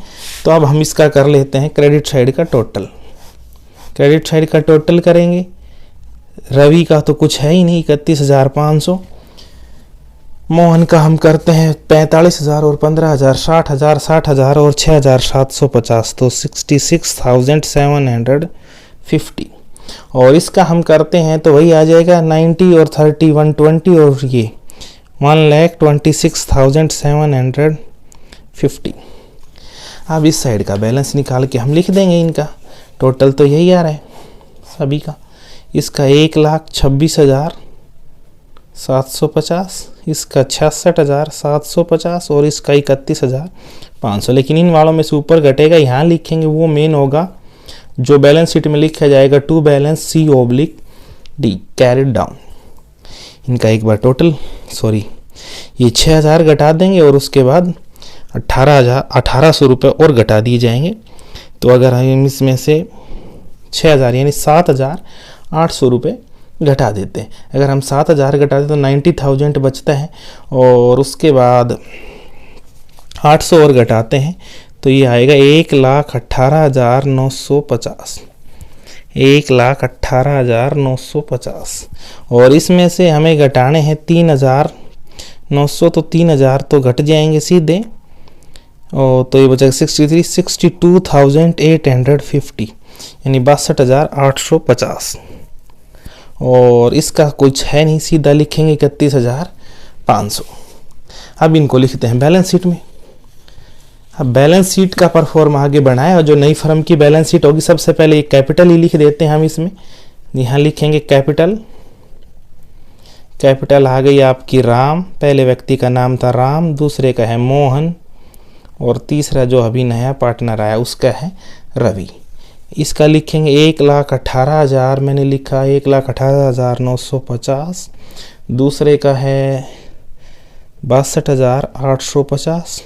A: तो अब हम इसका कर लेते हैं क्रेडिट साइड का टोटल। क्रेडिट साइड का टोटल करेंगे, रवि का तो कुछ है ही नहीं 31,500, मोहन का हम करते हैं 45,000 और 15,000 60,000 60,000 और 6,750, तो 66,750। और इसका हम करते हैं तो वही आ जाएगा 90 और 30 120 और ये 1,26,750। अब इस साइड का बैलेंस निकाल के हम लिख देंगे, इनका टोटल तो यही आ रहा है सभी का। इसका 1,26,750, इसका 66,750 और इसका 31,500। लेकिन इन वालों में से ऊपर घटेगा, यहाँ लिखेंगे वो मेन होगा जो बैलेंस शीट में लिखा जाएगा to balance C/D carried down. इनका एक बार टोटल, सॉरी ये 6,000 घटा देंगे और उसके बाद 18,000 रुपये और घटा दिए जाएंगे। तो अगर हम इसमें से 6,000 यानी 7,800 रुपये घटा देते हैं, अगर हम 7,000 घटा दें तो 90,000 बचता है, और उसके बाद 800 और घटाते हैं तो ये आएगा 1,18,950, 1,18,950। और इसमें से हमें घटाने हैं 3,900, तो 3,000 तो घट जाएंगे सीधे, और तो ये बचेगा 62,850 यानी 62,850। और इसका कुछ है नहीं, सीधा लिखेंगे 31,500। अब इनको लिखते हैं बैलेंस शीट में। अब बैलेंस शीट का परफॉर्म आगे बढ़ाएं, और जो नई फर्म की बैलेंस शीट होगी सबसे पहले एक कैपिटल ही लिख देते हैं हम इसमें। यहाँ लिखेंगे कैपिटल आ गई आपकी राम, पहले व्यक्ति का नाम था राम, दूसरे का है मोहन, और तीसरा जो अभी नया पार्टनर आया उसका है रवि। इसका लिखेंगे 1,18,000, मैंने लिखा 1,18,950। दूसरे का है 62,850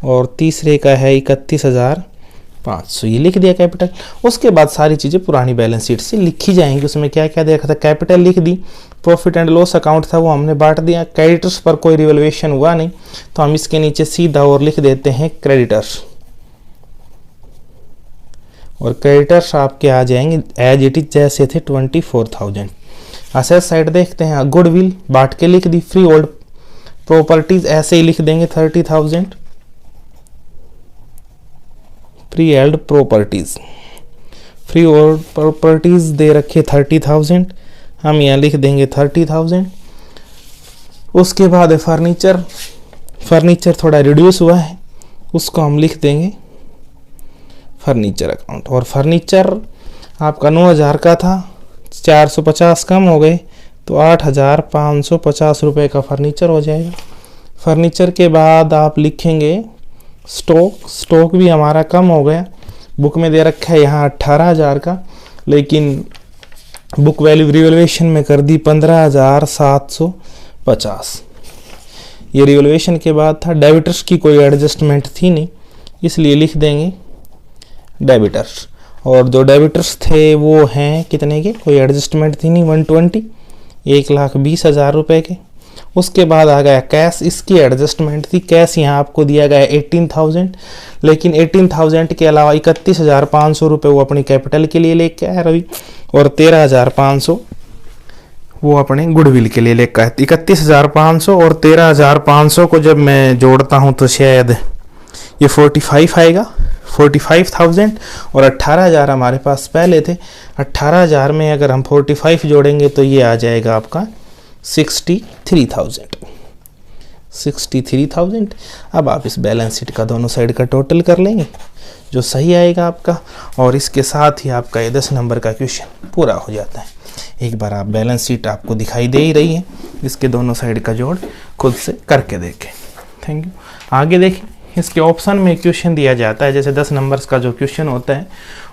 A: और तीसरे का है 31,500। ये लिख दिया कैपिटल। उसके बाद सारी चीज़ें पुरानी बैलेंस शीट से लिखी जाएंगी। उसमें क्या क्या देखा था, कैपिटल लिख दी, प्रॉफिट एंड लॉस अकाउंट था वो हमने बांट दिया, क्रेडिटर्स पर कोई रिवैल्यूएशन हुआ नहीं तो हम इसके नीचे सीधा और लिख देते हैं क्रेडिटर्स, और क्रेडिटर्स आपके आ जाएंगे एज इट इज जैसे थे 24,000। असेट साइड देखते हैं, गुडविल बांट के लिख दी, फ्री होल्ड प्रॉपर्टीज ऐसे ही लिख देंगे 30,000, free held properties, free hold properties they रखे 30,000, हम यहाँ लिख देंगे 30,000। उसके बाद है फर्नीचर, फर्नीचर थोड़ा रिड्यूस हुआ है उसको हम लिख देंगे फर्नीचर अकाउंट, और फर्नीचर आपका 9,000 का था, 450 कम हो गए तो 8,550 रुपये का फर्नीचर हो जाएगा। फर्नीचर के बाद आप लिखेंगे स्टॉक, स्टॉक भी हमारा कम हो गया, बुक में दे रखा है यहाँ 18,000 का, लेकिन बुक वैल्यू रिवैल्यूएशन में कर दी 15,750। ये रिवैल्यूएशन के बाद था। डेबिटर्स की कोई एडजस्टमेंट थी नहीं इसलिए लिख देंगे डेबिटर्स, और जो डेबिटर्स थे वो हैं कितने के, कोई एडजस्टमेंट थी नहीं, 120, 1,20,000 रुपये के। उसके बाद आ गया कैश, इसकी एडजस्टमेंट थी, कैश यहाँ आपको दिया गया 18,000, लेकिन 18,000 के अलावा 31,500 रुपये वो अपनी कैपिटल के लिए लेके आया रवि, और 13,500 वो अपने गुडविल के लिए लेकर आए। 31,500 और 13,500 को जब मैं जोड़ता हूँ तो शायद ये 45 आएगा, 45,000, और 18,000 हमारे पास पहले थे। 18,000 में अगर हम 45 जोड़ेंगे तो ये आ जाएगा आपका 63,000। 63,000। अब आप इस बैलेंस शीट का दोनों साइड का टोटल कर लेंगे जो सही आएगा आपका, और इसके साथ ही आपका ये 10 नंबर का क्वेश्चन पूरा हो जाता है। एक बार आप बैलेंस शीट आपको दिखाई दे ही रही है, इसके दोनों साइड का जोड़ खुद से करके देखें। Thank you. आगे देखें, इसके ऑप्शन में क्वेश्चन दिया जाता है, जैसे 10 नंबर्स का जो क्वेश्चन होता है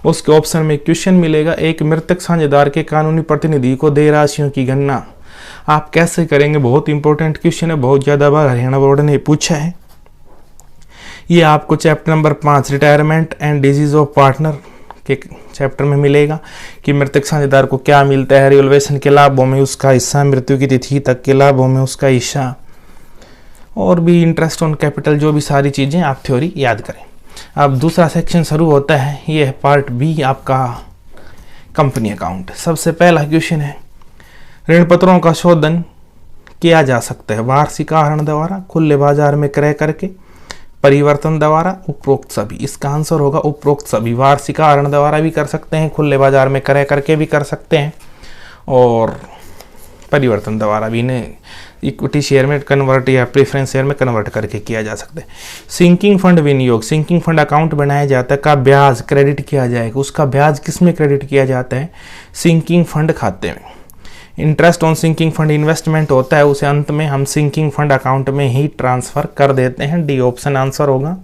A: उसके ऑप्शन में क्वेश्चन मिलेगा, एक मृतक साझेदार के कानूनी प्रतिनिधि को देय राशियों की गणना आप कैसे करेंगे। बहुत इंपॉर्टेंट क्वेश्चन है, बहुत ज़्यादा बार हरियाणा बोर्ड ने पूछा है। ये आपको chapter number 5 retirement and disease of partner के चैप्टर में मिलेगा कि मृतक साझेदार को क्या मिलता है, रिवैल्यूएशन के लाभों में उसका हिस्सा, मृत्यु की तिथि तक के लाभों में उसका हिस्सा, और भी इंटरेस्ट ऑन कैपिटल, जो भी सारी चीज़ें आप थ्योरी याद करें। अब दूसरा सेक्शन शुरू होता है, ये है पार्ट बी आपका कंपनी अकाउंट। सबसे पहला क्वेश्चन है, ऋण पत्रों का शोधन किया जा सकता है वार्षिक आहरण द्वारा, खुले बाजार में क्रय करके, परिवर्तन द्वारा, उपरोक्त सभी। इसका आंसर होगा उपरोक्त सभी। वार्षिक आहरण द्वारा भी कर सकते हैं, खुले बाजार में क्रय करके भी कर सकते हैं, और परिवर्तन द्वारा भी इन्हें इक्विटी शेयर में कन्वर्ट या प्रेफरेंस शेयर में कन्वर्ट करके किया जा सकता है। सिंकिंग फंड विनियोग, सिंकिंग फंड अकाउंट बनाया जाता है, का ब्याज क्रेडिट किया जाएगा। उसका ब्याज किस में क्रेडिट किया जाता है, सिंकिंग फंड खाते में। Interest on sinking fund investment होता है, उसे अंत में हम सिंकिंग फंड अकाउंट में ही ट्रांसफर कर देते हैं। डी ऑप्शन आंसर होगा।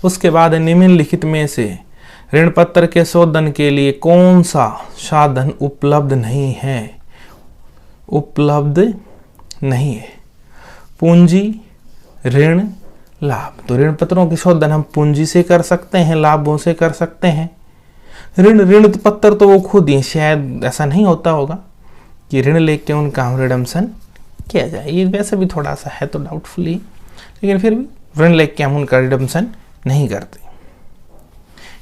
A: उसके बाद निम्नलिखित में से ऋण पत्र के शोधन के लिए कौन सा साधन उपलब्ध नहीं है, उपलब्ध नहीं है। पूंजी, ऋण, लाभ। तो ऋण पत्रों की शोधन हम पूंजी से कर सकते हैं, लाभों से कर सकते हैं। ऋण पत्र तो वो खुद ही, शायद ऐसा नहीं होता होगा कि ऋण लेके उनका हम रिडम्पशन किया जाए, ये वैसे भी थोड़ा सा है तो डाउटफुल ही, लेकिन फिर भी ऋण लेके हम उनका रिडम्पशन नहीं करते।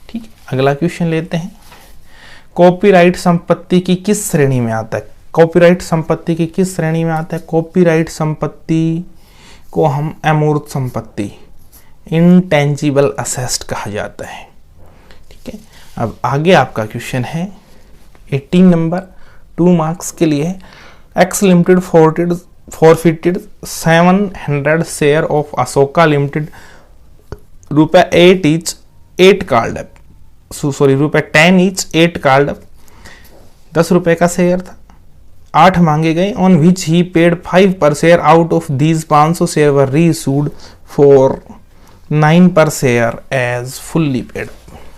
A: ठीक है, अगला क्वेश्चन लेते हैं। कॉपीराइट संपत्ति की किस श्रेणी में आता है, कॉपीराइट संपत्ति की किस श्रेणी में आता है। कॉपीराइट संपत्ति को हम अमूर्त संपत्ति, इनटेंजिबल असेट कहा जाता है। ठीक है, अब आगे आपका क्वेश्चन है 18 नंबर, 2 मार्क्स के लिए। X limited forfeited 700 share of Ashoka limited, ₹8 each 8 called up, sorry ₹10 each 8 called up, 10 रुपये का शेयर था, 8 मांगे गए, on which he paid 5 per share, out of these 500 share were reissued for 9 per share as fully paid.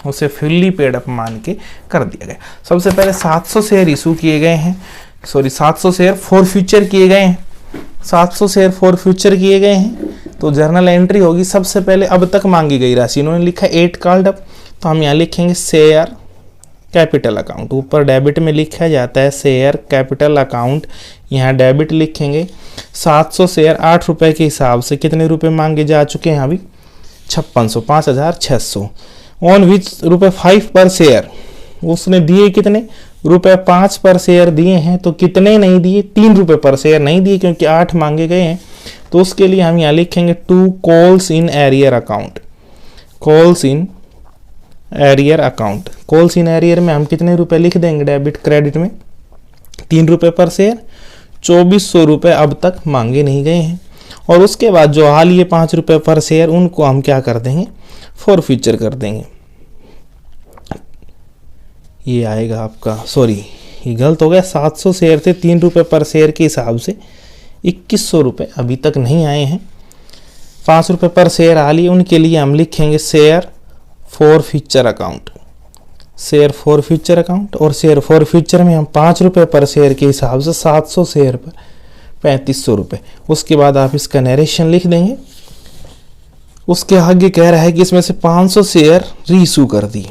A: उसे फुल्ली पेड अप मान के कर दिया गया। सबसे पहले 700 शेयर इशू किए गए हैं, 700 शेयर फॉर फ्यूचर किए गए हैं, 700 शेयर फॉर फ्यूचर किए गए हैं। तो जर्नल एंट्री होगी, सबसे पहले अब तक मांगी गई राशि, इन्होंने लिखा 8 कॉल्ड अप, तो हम यहाँ लिखेंगे शेयर कैपिटल अकाउंट। ऊपर डेबिट में लिखा जाता है शेयर कैपिटल अकाउंट, यहाँ डेबिट लिखेंगे। 700 शेयर 8 रुपए के हिसाब से कितने रुपए मांगे जा चुके हैं अभी? 5600, 5600। ऑन विच रुपए 5 पर शेयर, उसने दिए कितने रुपए? 5 पर शेयर दिए हैं। तो कितने नहीं दिए? 3 रुपए पर शेयर नहीं दिए, क्योंकि 8 मांगे गए हैं। तो उसके लिए हम यहाँ लिखेंगे 2 calls in arrear account, calls in arrear account. Calls in arrear में हम कितने रुपए लिख देंगे डेबिट क्रेडिट में? 3 रुपए पर शेयर, 2400 रुपए अब तक मांगे नहीं गए हैं। और उसके बाद जो हाल ये 5 रुपए पर शेयर, उनको हम क्या कर देंगे? फॉर फ्यूचर कर देंगे। ये आएगा आपका, ये गलत हो गया, 700 शेयर थे, 3 रुपए पर शेयर के हिसाब से 2100 रुपए अभी तक नहीं आए हैं। 5 रुपए पर शेयर आ लिए, उनके लिए हम लिखेंगे share forfeiture account, share forfeiture account. और शेयर फॉर फ्यूचर में हम 5 रुपए पर शेयर के हिसाब से 700 शेयर पर 3500 रुपए। उसके बाद आप इसका नरेशन लिख देंगे। उसके आगे कह रहा है कि इसमें से 500 शेयर रीइशू कर दी,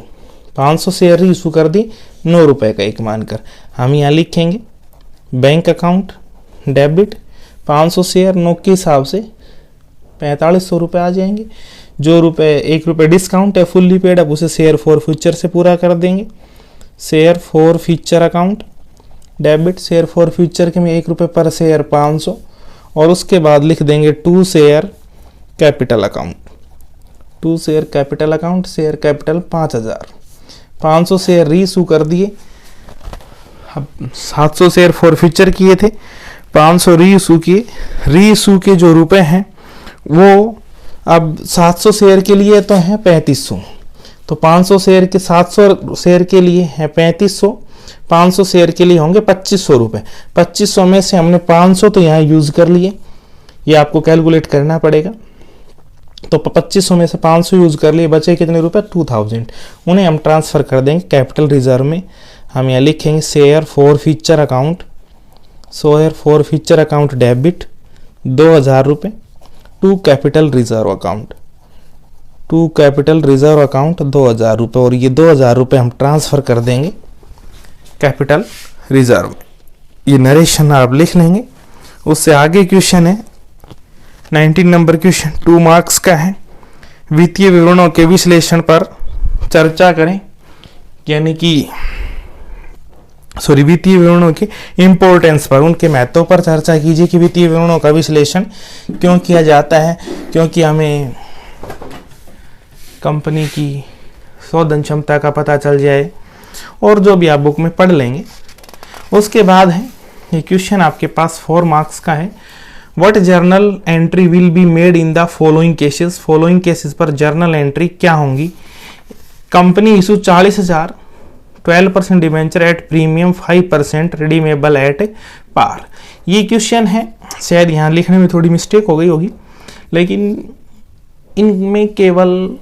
A: 500 शेयर रीइशू कर दी 9 रुपए का एक मानकर। हम यहाँ लिखेंगे बैंक अकाउंट डेबिट, 500 शेयर 9 के हिसाब से 4500 रुपये आ जाएंगे। जो रुपए 1 रुपये डिस्काउंट है फुल्ली पेड, अब उसे शेयर फॉर फ्यूचर से पूरा कर देंगे। Share forfeiture account debit, share for future के में 1 रुपये पर शेयर 500। और उसके बाद लिख देंगे 2 share capital account, 2 share capital account, share capital 5000। 500 share reissue कर दिए, अब 700 शेयर फॉर फ्यूचर किए थे, 500 रीइशू किए। रीइशू के जो रुपए हैं वो अब 700 शेयर के लिए तो हैं 3500, तो 500 शेयर के 700 शेयर के लिए हैं 3500, 500 शेयर के लिए होंगे 2500 रुपये। 2500 में से हमने 500 तो यहाँ यूज कर लिए, ये आपको कैलकुलेट करना पड़ेगा। तो 2500 में से 500 यूज कर लिए, बचे कितने रुपए? 2000। उन्हें हम ट्रांसफर कर देंगे कैपिटल रिजर्व में। हम यहाँ लिखेंगे share forfeiture account, share forfeiture account debit 2000 रुपये, to capital reserve account, to capital reserve account 2000 रुपये। और ये 2000 रुपये हम ट्रांसफर कर देंगे कैपिटल रिजर्व में। ये नरेशन आप लिख लेंगे। उससे आगे क्वेश्चन है 19 नंबर क्वेश्चन, 2 मार्क्स का है। वित्तीय विवरणों के विश्लेषण पर चर्चा करें, यानी कि वित्तीय विवरणों के इम्पोर्टेंस पर, उनके महत्व पर चर्चा कीजिए कि वित्तीय विवरणों का विश्लेषण क्यों किया जाता है। क्योंकि हमें कंपनी की शोधन क्षमता का पता चल जाए, और जो भी आप बुक में पढ़ लेंगे। उसके बाद है ये क्वेश्चन आपके पास 4 मार्क्स का है। What journal entry will be made in the following cases, following cases पर जर्नल एंट्री क्या होंगी? Company issue 40,000 12% debenture at premium, 5% redeemable at par. ये क्वेश्चन है, शायद यहाँ लिखने में थोड़ी मिस्टेक हो गई होगी, लेकिन इनमें केवल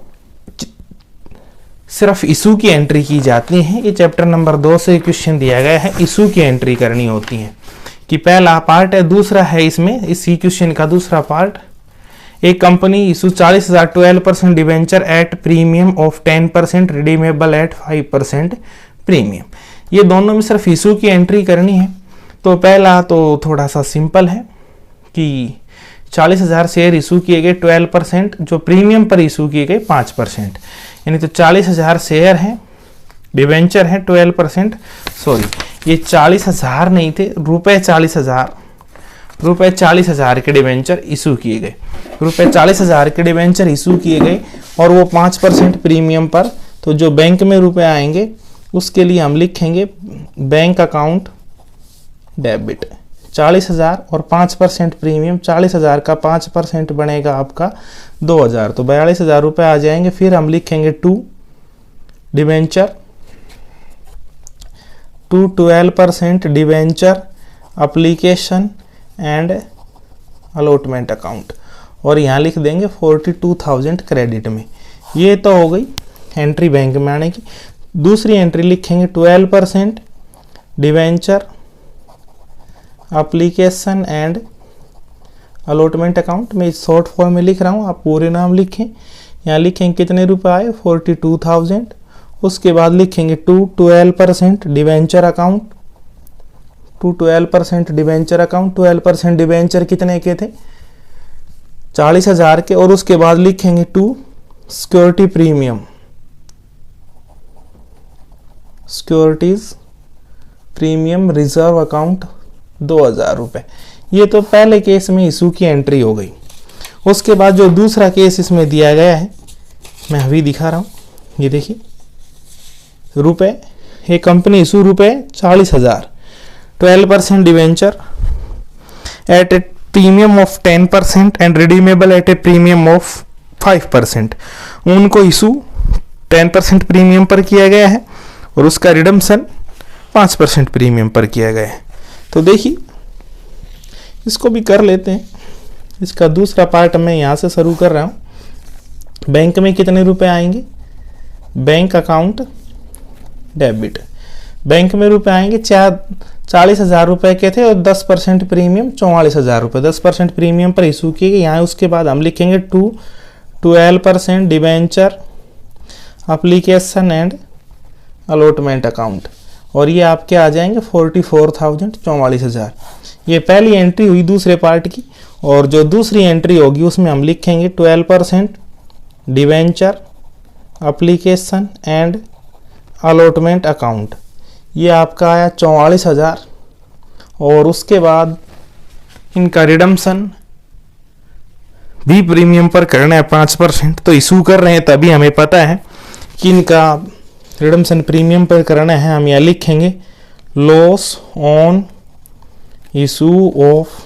A: सिर्फ इशू की एंट्री की जाती है। ये चैप्टर नंबर 2 से क्वेश्चन दिया गया है, इशू की एंट्री करनी होती है कि पहला पार्ट है। दूसरा है इसमें, इसी क्वेश्चन का दूसरा पार्ट, एक company issue 40,000 12% debenture at premium of 10% redeemable eight 5% premium. ये दोनों में सिर्फ इशू की एंट्री करनी है। तो पहला तो थोड़ा सा सिंपल है कि 40,000 शेयर इशू किए गए 12%, जो प्रीमियम पर इशू किए गए 5%, यानी तो 40,000 शेयर हैं, डिवेंचर है 12%, ये 40,000 नहीं थे, रुपए 40,000 के डिवेंचर इशू किए गए, रुपए 40,000 के डिवेंचर इशू किए गए, और वो 5% प्रीमियम पर। तो जो बैंक में रुपए आएंगे उसके लिए हम लिखेंगे बैंक अकाउंट डेबिट 40,000 और 5% प्रीमियम, 40,000 का 5% बनेगा आपका 2,000, तो 42,000 रुपये आ जाएंगे। फिर हम लिखेंगे 2 debenture, 12% debenture application and allotment account, और यहाँ लिख देंगे 42,000 क्रेडिट में। ये तो हो गई एंट्री बैंक में आने की। दूसरी एंट्री लिखेंगे 12% debenture application and allotment account. मैं शॉर्ट फॉर्म में लिख रहा हूँ, आप पूरे नाम लिखें। यहाँ लिखेंगे कितने रुपए आए, 42,000। उसके बाद लिखेंगे 12% debenture account, 12% debenture account. 12% debenture कितने के थे, 40,000 के। और उसके बाद लिखेंगे 2 security premium, securities premium reserve account 2,000 रुपये। ये तो पहले केस में इशू की एंट्री हो गई। उसके बाद जो दूसरा केस इसमें दिया गया है, मैं अभी दिखा रहा हूँ, ये देखिए रुपए, ये कंपनी इशू रुपए 40,000, 12% debenture at a premium of 10% and redeemable at a premium of 5%। उनको इशू 10% प्रीमियम पर किया गया है और उसका रिडम्पशन 5% प्रीमियम पर किया गया है। तो देखिए इसको भी कर लेते हैं। इसका दूसरा पार्ट मैं यहाँ से शुरू कर रहा हूँ। बैंक में कितने रुपए आएंगे, बैंक अकाउंट डेबिट, बैंक में रुपए आएंगे 40,000 रुपए के थे और 10% प्रीमियम 44,000 रुपये, 10% प्रीमियम पर इशू किए गए यहाँ। उसके बाद हम लिखेंगे 12% debenture application and allotment account और ये आपके आ जाएंगे 44,000, 44,000। ये पहली एंट्री हुई दूसरे पार्ट की। और जो दूसरी एंट्री होगी उसमें हम लिखेंगे 12% debenture application and allotment account, ये आपका आया 44,000। और उसके बाद इनका रिडम्पशन भी प्रीमियम पर करना है 5%। तो इशू कर रहे हैं तभी हमें पता है कि इनका रिडम्पशन प्रीमियम पर करना है। हम यहाँ लिखेंगे loss on issue of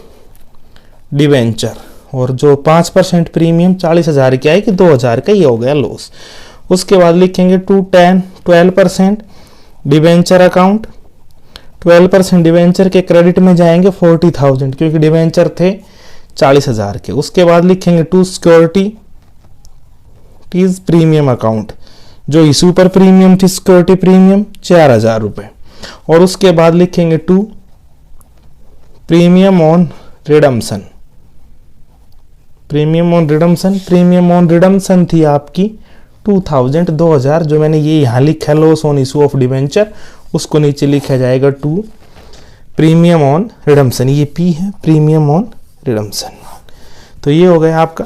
A: debenture और जो 5% प्रीमियम 40,000 की आएगी 2,000 का, ये हो गया लॉस। उसके बाद लिखेंगे 12% डिवेंचर अकाउंट, 12% डिवेंचर के क्रेडिट में जाएंगे 40,000 क्योंकि डिवेंचर थे 40,000 के। उसके बाद लिखेंगे 2 सिक्योरिटी प्रीमियम अकाउंट, जो इशू पर प्रीमियम थी सिक्योरिटी प्रीमियम 4,000 रुपये। और उसके बाद लिखेंगे 2 premium on redemption, premium on redemption, premium on redemption थी आपकी 2,000 जो मैंने ये यहाँ लिखा है loss on issue of debenture, उसको नीचे लिखा जाएगा 2 प्रीमियम ऑन रिडम्पशन, ये पी है प्रीमियम ऑन रिडम्पशन। तो ये हो गया आपका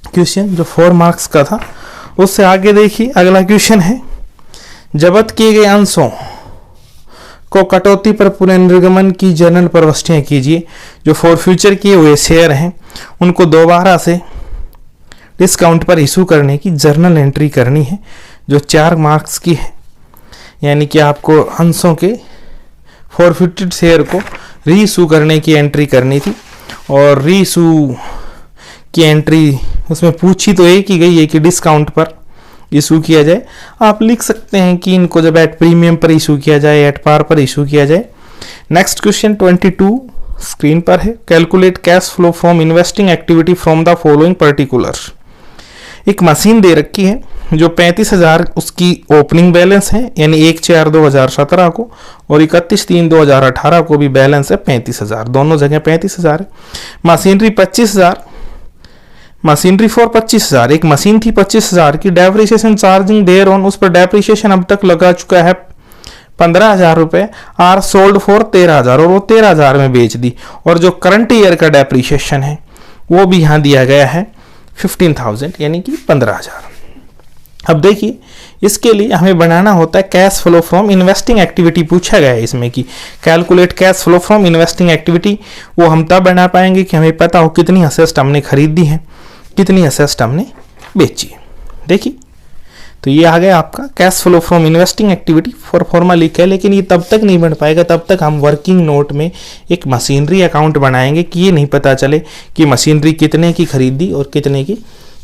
A: क्वेश्चन जो 4 मार्क्स का था। उससे आगे देखिए अगला क्वेश्चन है, जब्त किए गए अंशों को कटौती पर पुनर्निर्गमन की जर्नल प्रविष्टियां कीजिए। जो फॉर फ्यूचर किए हुए शेयर हैं उनको दोबारा से डिस्काउंट पर इशू करने की जर्नल एंट्री करनी है जो 4 मार्क्स की है। यानी कि आपको अंशों के फॉरफिटेड शेयर को री इशू करने की एंट्री करनी थी और री इशू की एंट्री उसमें पूछी तो एक ही गई है कि डिस्काउंट पर इशू किया जाए। आप लिख सकते हैं कि इनको जब एट प्रीमियम पर इशू किया जाए, एट पार पर इशू किया जाए। नेक्स्ट क्वेश्चन 22 स्क्रीन पर है, calculate cash flow from investing activity from the following particulars. एक मशीन दे रखी है जो 35,000 उसकी ओपनिंग बैलेंस है, यानी 1/4/2017 को, और 31/3/2018 को भी बैलेंस है 35,000, दोनों जगह 35,000 है। मशीनरी 25,000, मशीनरी फॉर 25,000, एक मशीन थी 25,000 की, डेप्रिसिएशन चार्जिंग देयर ऑन, उस पर डेप्रिसिएशन अब तक लगा चुका है 15,000 रुपये, आर सोल्ड फॉर 13,000 और वो 13,000 में बेच दी। और जो करंट ईयर का डेप्रिसिएशन है वो भी यहाँ दिया गया है 15,000 यानी कि 15,000। अब देखिए इसके लिए हमें बनाना होता है cash flow from investing activity, पूछा गया है इसमें कि calculate cash flow from investing activity. वो हम तब बना पाएंगे कि हमें पता हो कितनी असेस्ट हमने खरीदी है, कितनी असेस्ट हमने बेची है। देखिए तो ये आ गया आपका cash flow from investing activity for फॉर्मा लिखा है, लेकिन ये तब तक नहीं बन पाएगा तब तक हम वर्किंग नोट में एक मशीनरी अकाउंट बनाएंगे कि ये नहीं पता चले कि मशीनरी कितने की खरीदी और कितने की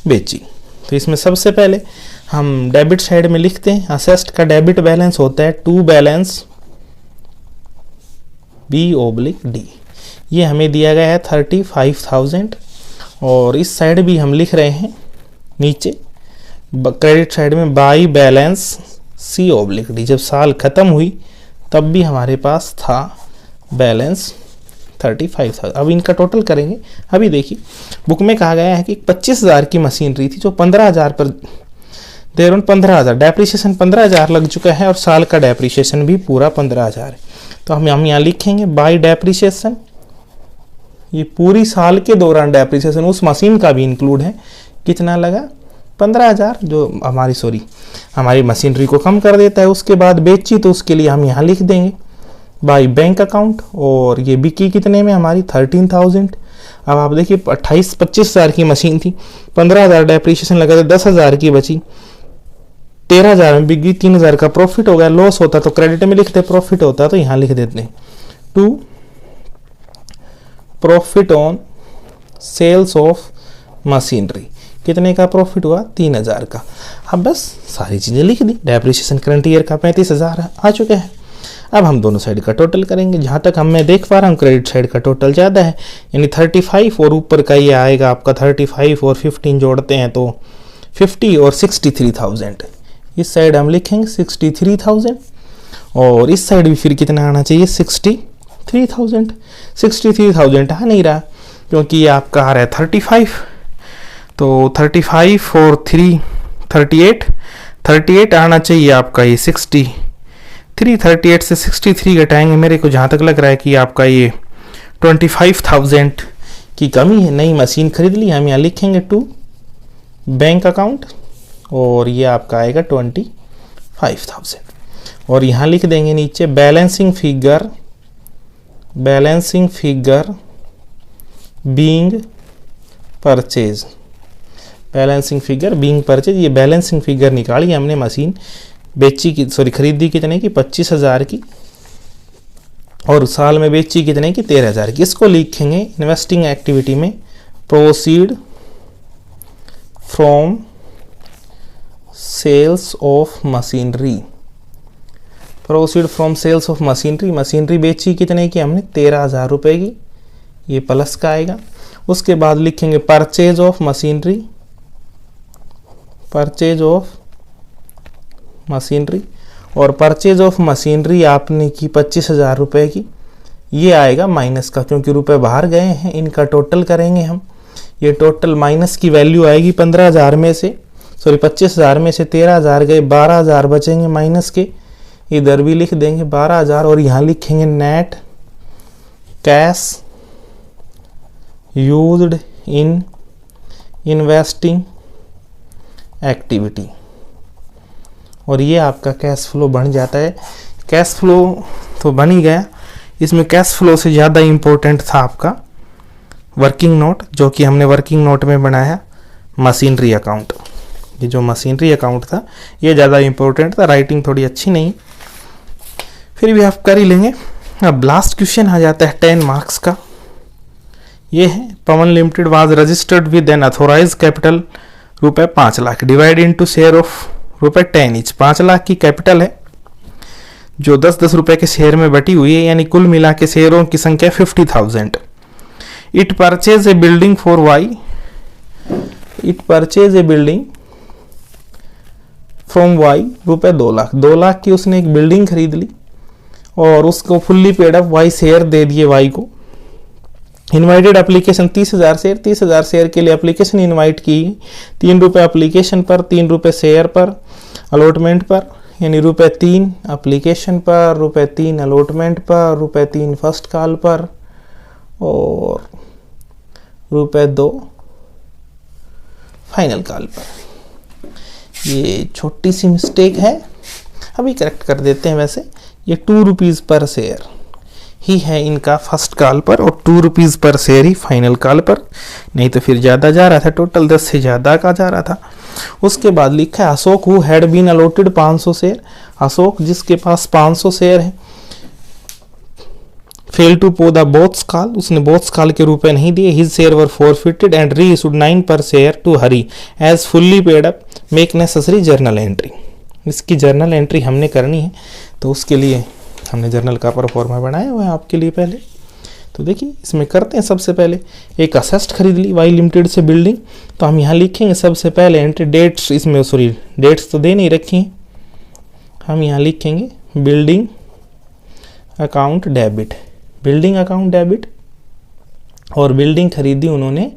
A: बेची। तो इसमें सबसे पहले हम डेबिट साइड में लिखते हैं, असेस्ट का डेबिट बैलेंस होता है टू बैलेंस B/D, ये हमें दिया गया है 35,000। और इस साइड भी हम लिख रहे हैं नीचे क्रेडिट साइड में by balance C oblique D, जब साल खत्म हुई तब भी हमारे पास था बैलेंस 35,000। अब इनका टोटल करेंगे। अभी देखिए बुक में कहा गया है कि 25,000 की मशीनरी थी जो 15,000 पर दे रहा हूँ, 15,000 डेप्रिसिएशन 15,000 लग चुका है और साल का डेप्रिसिएशन भी पूरा 15,000 है। तो हम यहाँ लिखेंगे बाई डेप्रिसिएशन, ये पूरी साल के दौरान डेप्रिसिएशन उस मशीन का भी इंक्लूड है, कितना लगा 15,000, जो हमारी मशीनरी को कम कर देता है। उसके बाद बेची तो उसके लिए हम यहाँ लिख देंगे बाई बैंक अकाउंट, और ये बिकी कितने में हमारी 13,000। अब आप देखिए 25,000 की मशीन थी, 15,000 डेप्रिसिएशन लगा तो 10,000 की बची, 13,000 में बिक गई, 3,000 का प्रॉफिट हो गया। लॉस होता तो क्रेडिट में लिखते, प्रॉफिट होता तो यहाँ लिख देते हैं to profit on sales of machinery. कितने का प्रॉफिट हुआ 3,000 का। अब बस सारी चीज़ें लिख दी। डेप्रिसिएशन करंट ईयर का 35,000 आ चुके हैं। अब हम दोनों साइड का टोटल करेंगे। जहाँ तक मैं देख पा रहा हूँ क्रेडिट साइड का टोटल ज़्यादा है, यानी 35 और ऊपर का ये आएगा आपका 35 और 15 जोड़ते हैं तो 50 और 63,000। इस साइड हम लिखेंगे 63,000 और इस साइड भी फिर कितना आना चाहिए 63,000। 63,000 आ नहीं रहा क्योंकि ये आपका आ रहा है 35, तो 35 और 3 38 आना चाहिए आपका ये 63। 38 से 63 घटाएंगे, मेरे को जहाँ तक लग रहा है कि आपका ये 25,000 की कमी है। नई मशीन खरीद ली, हम यहाँ लिखेंगे टू बैंक अकाउंट और ये आपका आएगा 25,000 और यहाँ लिख देंगे नीचे balancing figure being purchase. Balancing figure being purchase, ये बैलेंसिंग फिगर निकाली हमने, मशीन बेची की खरीदी कितने की 25,000 की और साल में बेची कितने की 13,000 की। इसको लिखेंगे इन्वेस्टिंग एक्टिविटी में proceed from sales of machinery. Proceed from sales of machinery, machinery बेची कितने की हमने 13,000 रुपये की, ये प्लस का आएगा। उसके बाद लिखेंगे परचेज ऑफ मशीनरी, और परचेज ऑफ मशीनरी आपने की 25,000 रुपये की, ये आएगा माइनस का क्योंकि रुपए बाहर गए हैं। इनका टोटल करेंगे हम, ये टोटल माइनस की वैल्यू आएगी 15,000 में से 25,000 में से 13,000 गए, 12,000 बचेंगे माइनस के, इधर भी लिख देंगे 12,000 और यहाँ लिखेंगे net cash used in investing activity, और ये आपका कैश फ्लो बन जाता है। कैश फ्लो तो बन ही गया, इसमें कैश फ्लो से ज़्यादा इम्पोर्टेंट था आपका वर्किंग नोट, जो कि हमने वर्किंग नोट में बनाया मशीनरी अकाउंट। ये जो मशीनरी अकाउंट था ये ज़्यादा इम्पोर्टेंट था, राइटिंग थोड़ी अच्छी नहीं, फिर भी आप कर ही लेंगे। अब लास्ट क्वेश्चन आ जाता है 10 मार्क्स का। ये है Pawan limited was registered with an authorised capital rupees 5 lakh divide into share of rupees 10 each. 5 lakh की कैपिटल है जो 10-10 रुपए के शेयर में बटी हुई है, यानी कुल मिला के शेयरों की संख्या 50,000। It purchase a building for Y, it purchase a building from Y रुपए 2 लाख। 2 लाख की उसने एक बिल्डिंग खरीद ली और उसको fully paid up Y share दे दिए वाई को। इनवाइटेड एप्लीकेशन 30,000 शेयर के लिए एप्लीकेशन इनवाइट की, 3 रुपये एप्लीकेशन पर, 3 रुपये शेयर पर, अलॉटमेंट पर, यानी रुपये 3 एप्लीकेशन पर, रुपये 3 अलॉटमेंट पर, रुपये 3 फर्स्ट कॉल पर और रुपये 2 फाइनल कॉल पर। ये छोटी सी मिस्टेक है, अभी करेक्ट कर देते हैं। वैसे ये 2 रुपीज़ पर शेयर ही है इनका फर्स्ट कॉल पर और 2 रुपीज़ पर शेयर ही फाइनल कॉल पर, नहीं तो फिर ज़्यादा जा रहा था, टोटल 10 से ज़्यादा का जा रहा था। उसके बाद लिखा है Ashok who had been allotted 500 share. Ashok जिसके पास 500 शेयर है, fail to pay the both's call, उसने बोथ्स कॉल के रुपए नहीं दिए, his share were forfeited and reissued 9 per share to Hari as fully paid up, make necessary journal entry. इसकी जर्नल एंट्री हमने करनी है, तो उसके लिए हमने जर्नल का प्रोफॉर्मा बनाया हुआ है आपके लिए पहले। तो देखिए इसमें करते हैं, सबसे पहले एक असेस्ट खरीद ली वाई लिमिटेड से बिल्डिंग, तो हम यहाँ लिखेंगे सबसे पहले एंट्री डेट्स, इसमें सॉरी डेट्स तो दे नहीं रखी हैं, हम यहाँ लिखेंगे building account debit, building account debit, और बिल्डिंग खरीदी उन्होंने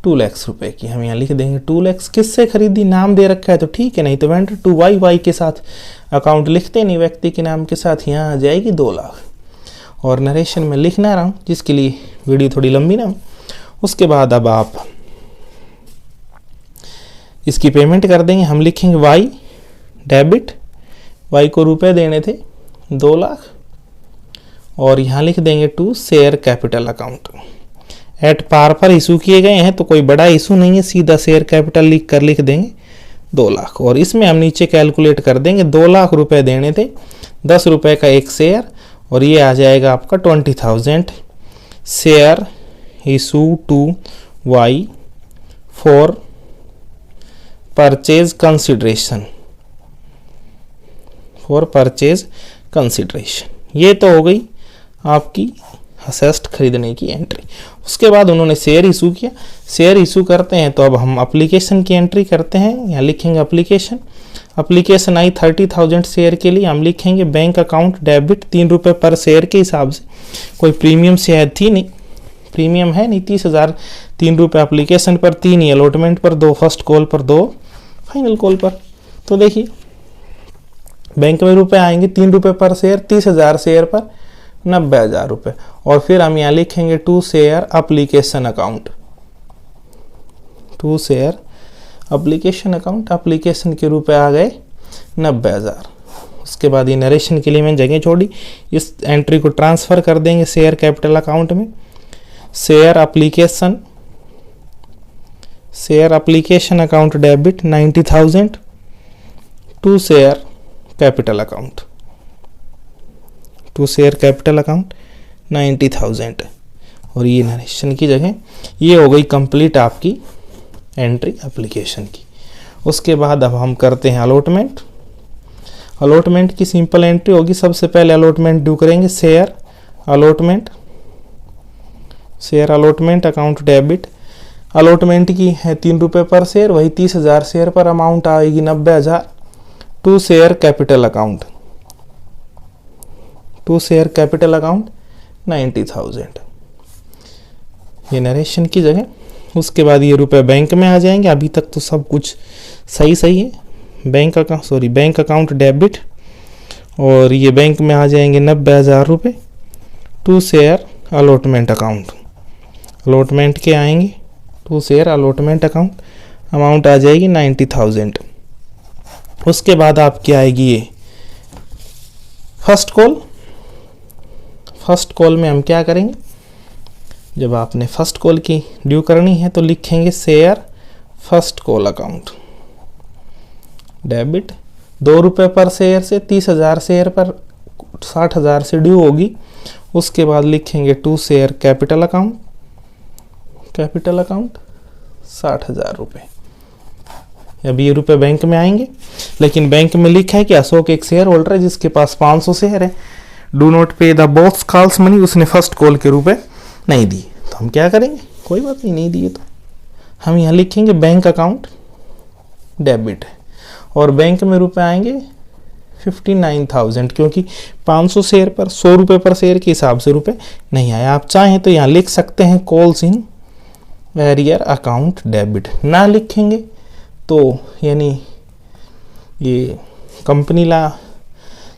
A: 2 लाख रुपए की, हम यहाँ लिख देंगे 2 लाख। किससे खरीदी, नाम दे रखा है तो ठीक है, नहीं तो वेंडर टू वाई, वाई के साथ अकाउंट लिखते नहीं व्यक्ति के नाम के साथ, यहाँ आ जाएगी 2 लाख। और नरेशन में लिख ना रहा हूँ जिसके लिए वीडियो थोड़ी लंबी ना हो। उसके बाद अब आप इसकी पेमेंट कर देंगे, हम लिखेंगे वाई डेबिट, वाई को रुपए देने थे 2 लाख, और यहाँ लिख देंगे to share capital account, at par पर इशू किए गए हैं तो कोई बड़ा इशू नहीं है, सीधा शेयर कैपिटल लिख देंगे 2 लाख। और इसमें हम नीचे कैलकुलेट कर देंगे 2 लाख रुपए देने थे, 10 रुपए का एक शेयर, और ये आ जाएगा आपका 20,000 share issue to Y for purchase consideration, for purchase consideration. ये तो हो गई आपकी असेस्ट खरीदने की एंट्री। उसके बाद उन्होंने शेयर इशू किया, शेयर इशू करते हैं तो अब हम एप्लीकेशन की एंट्री करते हैं, यहाँ लिखेंगे एप्लीकेशन, एप्लीकेशन आई 30,000 शेयर के लिए, हम लिखेंगे बैंक अकाउंट डेबिट 3 रुपये पर शेयर के हिसाब से, कोई प्रीमियम शायद थी नहीं, प्रीमियम है नहीं, 30,000, 3 रुपये एप्लीकेशन पर, 3 ही अलॉटमेंट पर, 2 फर्स्ट कॉल पर, 2 फाइनल कॉल पर। तो देखिए बैंक में रुपए आएंगे 3 रुपये पर शेयर, 30,000 शेयर पर 90,000 रुपये। और फिर हम यहाँ लिखेंगे to share application account, to share application account, application के रुपए आ गए 90,000। उसके बाद ये नरेशन के लिए मैंने जगह छोड़ी, इस एंट्री को ट्रांसफ़र कर देंगे शेयर कैपिटल अकाउंट में, share application account debit 90,000 to share capital account, to share capital account 90,000। और ये नरेशन की जगह, ये हो गई कंप्लीट आपकी एंट्री एप्लीकेशन की। उसके बाद अब हम करते हैं अलॉटमेंट। अलॉटमेंट की सिंपल एंट्री होगी, सबसे पहले अलॉटमेंट ड्यू करेंगे share allotment, share allotment account debit, allotment की है 3 रुपये पर शेयर, वही 30,000 शेयर पर अमाउंट आएगी 90,000 to share capital account, to share capital account 90,000, ये नरेशन की जगह। उसके बाद ये रुपए बैंक में आ जाएंगे, अभी तक तो सब कुछ सही है, बैंक अकाउंट डेबिट, और ये बैंक में आ जाएंगे 90,000 रुपये to share allotment account, allotment के आएंगे to share allotment account, amount आ जाएगी 90,000। उसके बाद आपकी आएगी ये फर्स्ट कॉल। फर्स्ट कॉल में हम क्या करेंगे, जब आपने फर्स्ट कॉल की ड्यू करनी है तो लिखेंगे share first call account debit, 2 रुपये पर शेयर से 30,000 शेयर पर 60,000 से ड्यू होगी। उसके बाद लिखेंगे to share capital account, capital account 60,000 रुपये। अभी ये रुपए बैंक में आएंगे, लेकिन बैंक में लिखा है कि अशोक एक शेयर होल्डर है जिसके पास 500 शेयर है, डू नॉट पे द बोथ कॉल्स मनी, उसने फर्स्ट कॉल के रुपए नहीं दिए। तो हम क्या करेंगे, कोई बात नहीं दिए तो हम यहाँ लिखेंगे बैंक अकाउंट डेबिट, और बैंक में रुपए आएंगे 59,000, क्योंकि 500 शेयर पर 100 रुपये पर शेयर के हिसाब से रुपए नहीं आए। आप चाहें तो यहाँ लिख सकते हैं calls in arrear account debit, ना लिखेंगे तो यानी ये कंपनी ला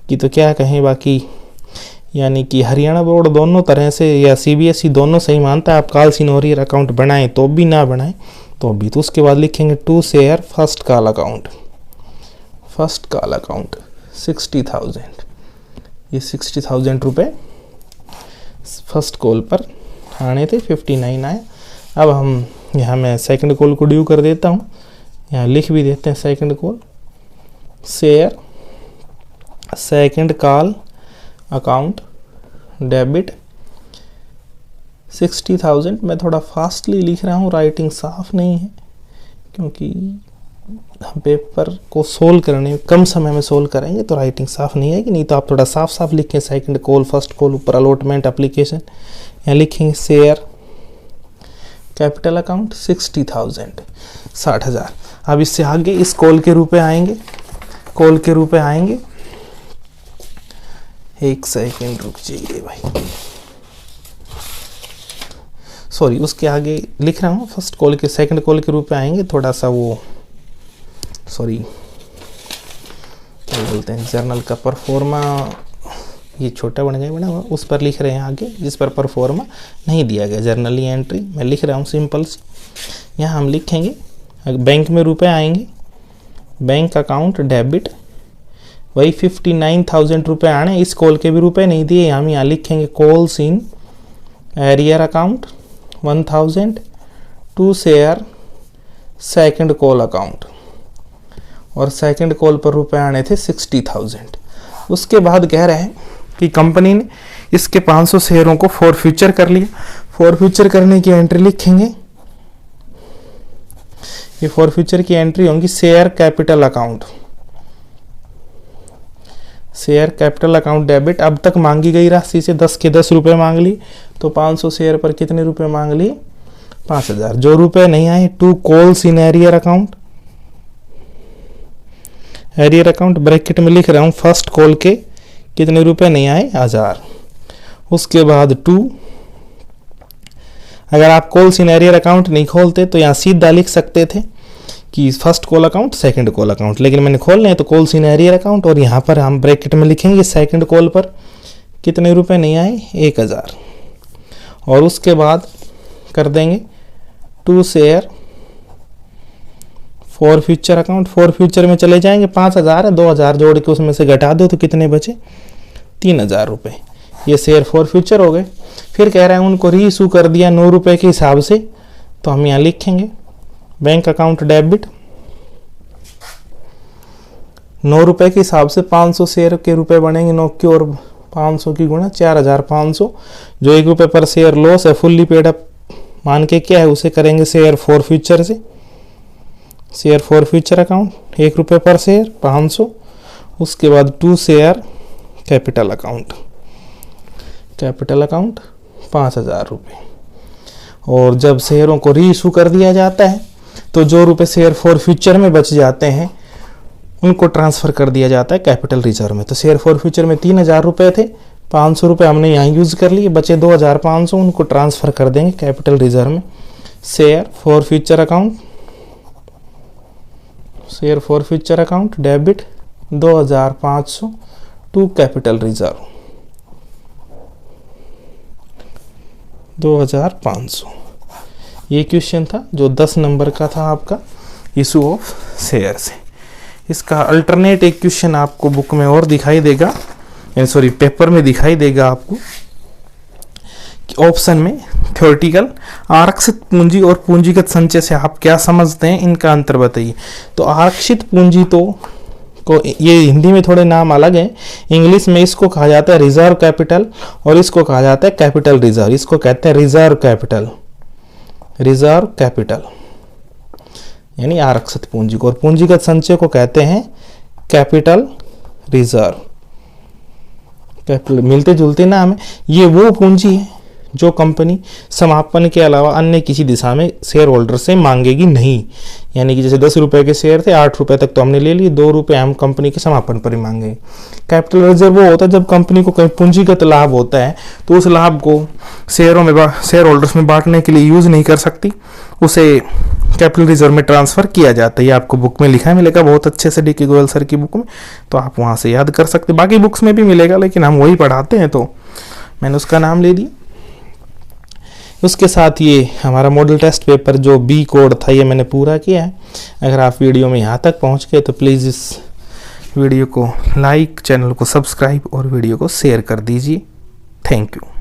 A: की तो क्या कहें, बाकी यानी कि हरियाणा बोर्ड दोनों तरह से या CBSE दोनों सही मानता है, आप कॉल्स इन एरियर अकाउंट बनाएं तो भी ना बनाएं तो भी। तो उसके बाद लिखेंगे to share first call account, first call account 60,000, ये 60,000 रुपये फर्स्ट कॉल पर आने थे, 59 आए। अब हम यहाँ मैं सेकंड कॉल को ड्यू कर देता हूँ, यहाँ लिख भी देते हैं second call, share second call account debit 60,000। मैं थोड़ा फास्टली लिख रहा हूँ, राइटिंग साफ नहीं है क्योंकि हम पेपर को सोल्व करने में कम समय में सोल्व करेंगे तो राइटिंग साफ नहीं आएगी, नहीं तो आप थोड़ा साफ साफ लिखें, सेकंड कॉल, फर्स्ट कॉल, ऊपर अलॉटमेंट एप्लीकेशन, यहाँ लिखेंगे शेयर कैपिटल अकाउंट 60,000, 60,000। अब इससे आगे इस कॉल के रुपए आएंगे, कॉल के रुपए आएंगे, एक सेकंड रुक जाइए भाई, सॉरी उसके आगे लिख रहा हूँ, फर्स्ट कॉल के सेकंड कॉल के रुपए आएंगे, थोड़ा सा वो सॉरी क्या बोलते हैं, जर्नल का परफॉर्मा ये छोटा बन गया हुआ, उस पर लिख रहे हैं आगे, जिस पर परफॉर्मा नहीं दिया गया, जर्नली एंट्री मैं लिख रहा हूँ सिंपल सी। यहाँ हम लिखेंगे बैंक में रुपए आएंगे, बैंक अकाउंट डेबिट, वही 59,000 रुपये आने, इस कॉल के भी रुपए नहीं दिए, हम यहाँ लिखेंगे calls in arrear account 1,000 to share second call account, और सेकंड कॉल पर रुपए आने थे 60,000। उसके बाद कह रहे हैं कि कंपनी ने इसके 500 शेयरों को फॉर फ्यूचर कर लिया, फॉर फ्यूचर करने की एंट्री लिखेंगे, ये फॉर फ्यूचर की एंट्री होंगी share capital account, share capital account debit, अब तक मांगी गई राशि से 10 के 10 रुपए मांग लिए, तो 500 शेयर पर कितने रुपए मांग लिए, 5,000। जो रुपए नहीं आए, to calls in arrear account, arrear account bracket में लिख रहा हूँ, फर्स्ट कॉल के कितने रुपए नहीं आए, 1000। उसके बाद टू, अगर आप कॉल्स इन एरियर अकाउंट नहीं खोलते तो यहाँ सीधा लिख सकते थे कि first call account second call account, लेकिन मैंने खोलने हैं तो कॉल्स इन एरियर अकाउंट, और यहाँ पर हम ब्रैकेट में लिखेंगे सेकंड कॉल पर कितने रुपए नहीं आए, 1000। और उसके बाद कर देंगे to share forfeiture account, forfeiture में चले जाएंगे, 5,000 है, 2,000 जोड़ के उसमें से घटा दो तो कितने बचे, 3,000 रुपये, ये शेयर फॉर फ्यूचर हो गए। फिर कह रहे हैं उनको री इशू कर दिया 9 रुपये के हिसाब से, तो हम यहाँ लिखेंगे बैंक अकाउंट डेबिट 9 रुपये के हिसाब से 500 शेयर के रुपए बनेंगे 9 के, और 500 की गुणा 4,500, जो 1 रुपये पर शेयर लॉस है, फुल्ली पेड अप मान के क्या है उसे करेंगे शेयर फॉर फ्यूचर से, शेयर फॉर फ्यूचर अकाउंट 1 रुपये पर शेयर 500। उसके बाद to share capital account, capital account 5,000 रुपये, और जब शेयरों को री इशू कर दिया जाता है तो जो रुपए शेयर फॉर फ्यूचर में बच जाते हैं उनको ट्रांसफ़र कर दिया जाता है कैपिटल रिजर्व में। तो शेयर फॉर फ्यूचर में 3,000 रुपये थे, 500 रुपये हमने यहाँ यूज़ कर लिए, बचे 2,500, उनको ट्रांसफ़र कर देंगे कैपिटल रिजर्व में, share forfeiture account, share forfeiture account debit 2,500 to capital reserve 2,500। ये क्वेश्चन था जो 10 नंबर का था आपका इशू ऑफ शेयर से। इसका अल्टरनेट एक क्वेश्चन आपको बुक में और दिखाई देगा, सॉरी पेपर में दिखाई देगा आपको, ऑप्शन में थ्योरेटिकल आरक्षित पूंजी और पूंजीगत संचय से आप क्या समझते हैं, इनका अंतर बताइए। तो आरक्षित पूंजी तो को ये हिंदी में थोड़े नाम अलग हैं, इंग्लिश में इसको कहा जाता है रिजर्व कैपिटल और इसको कहा जाता है कैपिटल रिजर्व। इसको कहते हैं रिजर्व कैपिटल, रिजर्व कैपिटल यानी आरक्षित पूंजी को, और पूंजीगत संचय को कहते हैं कैपिटल रिजर्व। कैपिटल मिलते जुलते नाम है। ये वो पूंजी है जो कंपनी समापन के अलावा अन्य किसी दिशा में शेयर होल्डर से मांगेगी नहीं। यानी कि जैसे 10 रुपए के शेयर थे, 8 रुपए तक तो हमने ले लिए, 2 रुपए हम कंपनी के समापन पर ही मांगेंगे। कैपिटल रिजर्व वो होता है जब कंपनी को कहीं पूंजीगत लाभ होता है तो उस लाभ को शेयरों में शेयर होल्डर्स में बांटने के लिए यूज नहीं कर सकती, उसे कैपिटल रिजर्व में ट्रांसफर किया जाता है। ये आपको बुक में लिखा है, मिलेगा बहुत अच्छे से डी के गोयल सर की बुक में, तो आप वहाँ से याद कर सकते। बाकी बुक्स में भी मिलेगा लेकिन हम वही पढ़ाते हैं तो मैंने उसका नाम ले दिया। उसके साथ ये हमारा मॉडल टेस्ट पेपर जो बी कोड था ये मैंने पूरा किया है। अगर आप वीडियो में यहाँ तक पहुँच गए तो प्लीज़ इस वीडियो को लाइक, चैनल को सब्सक्राइब और वीडियो को शेयर कर दीजिए। Thank you.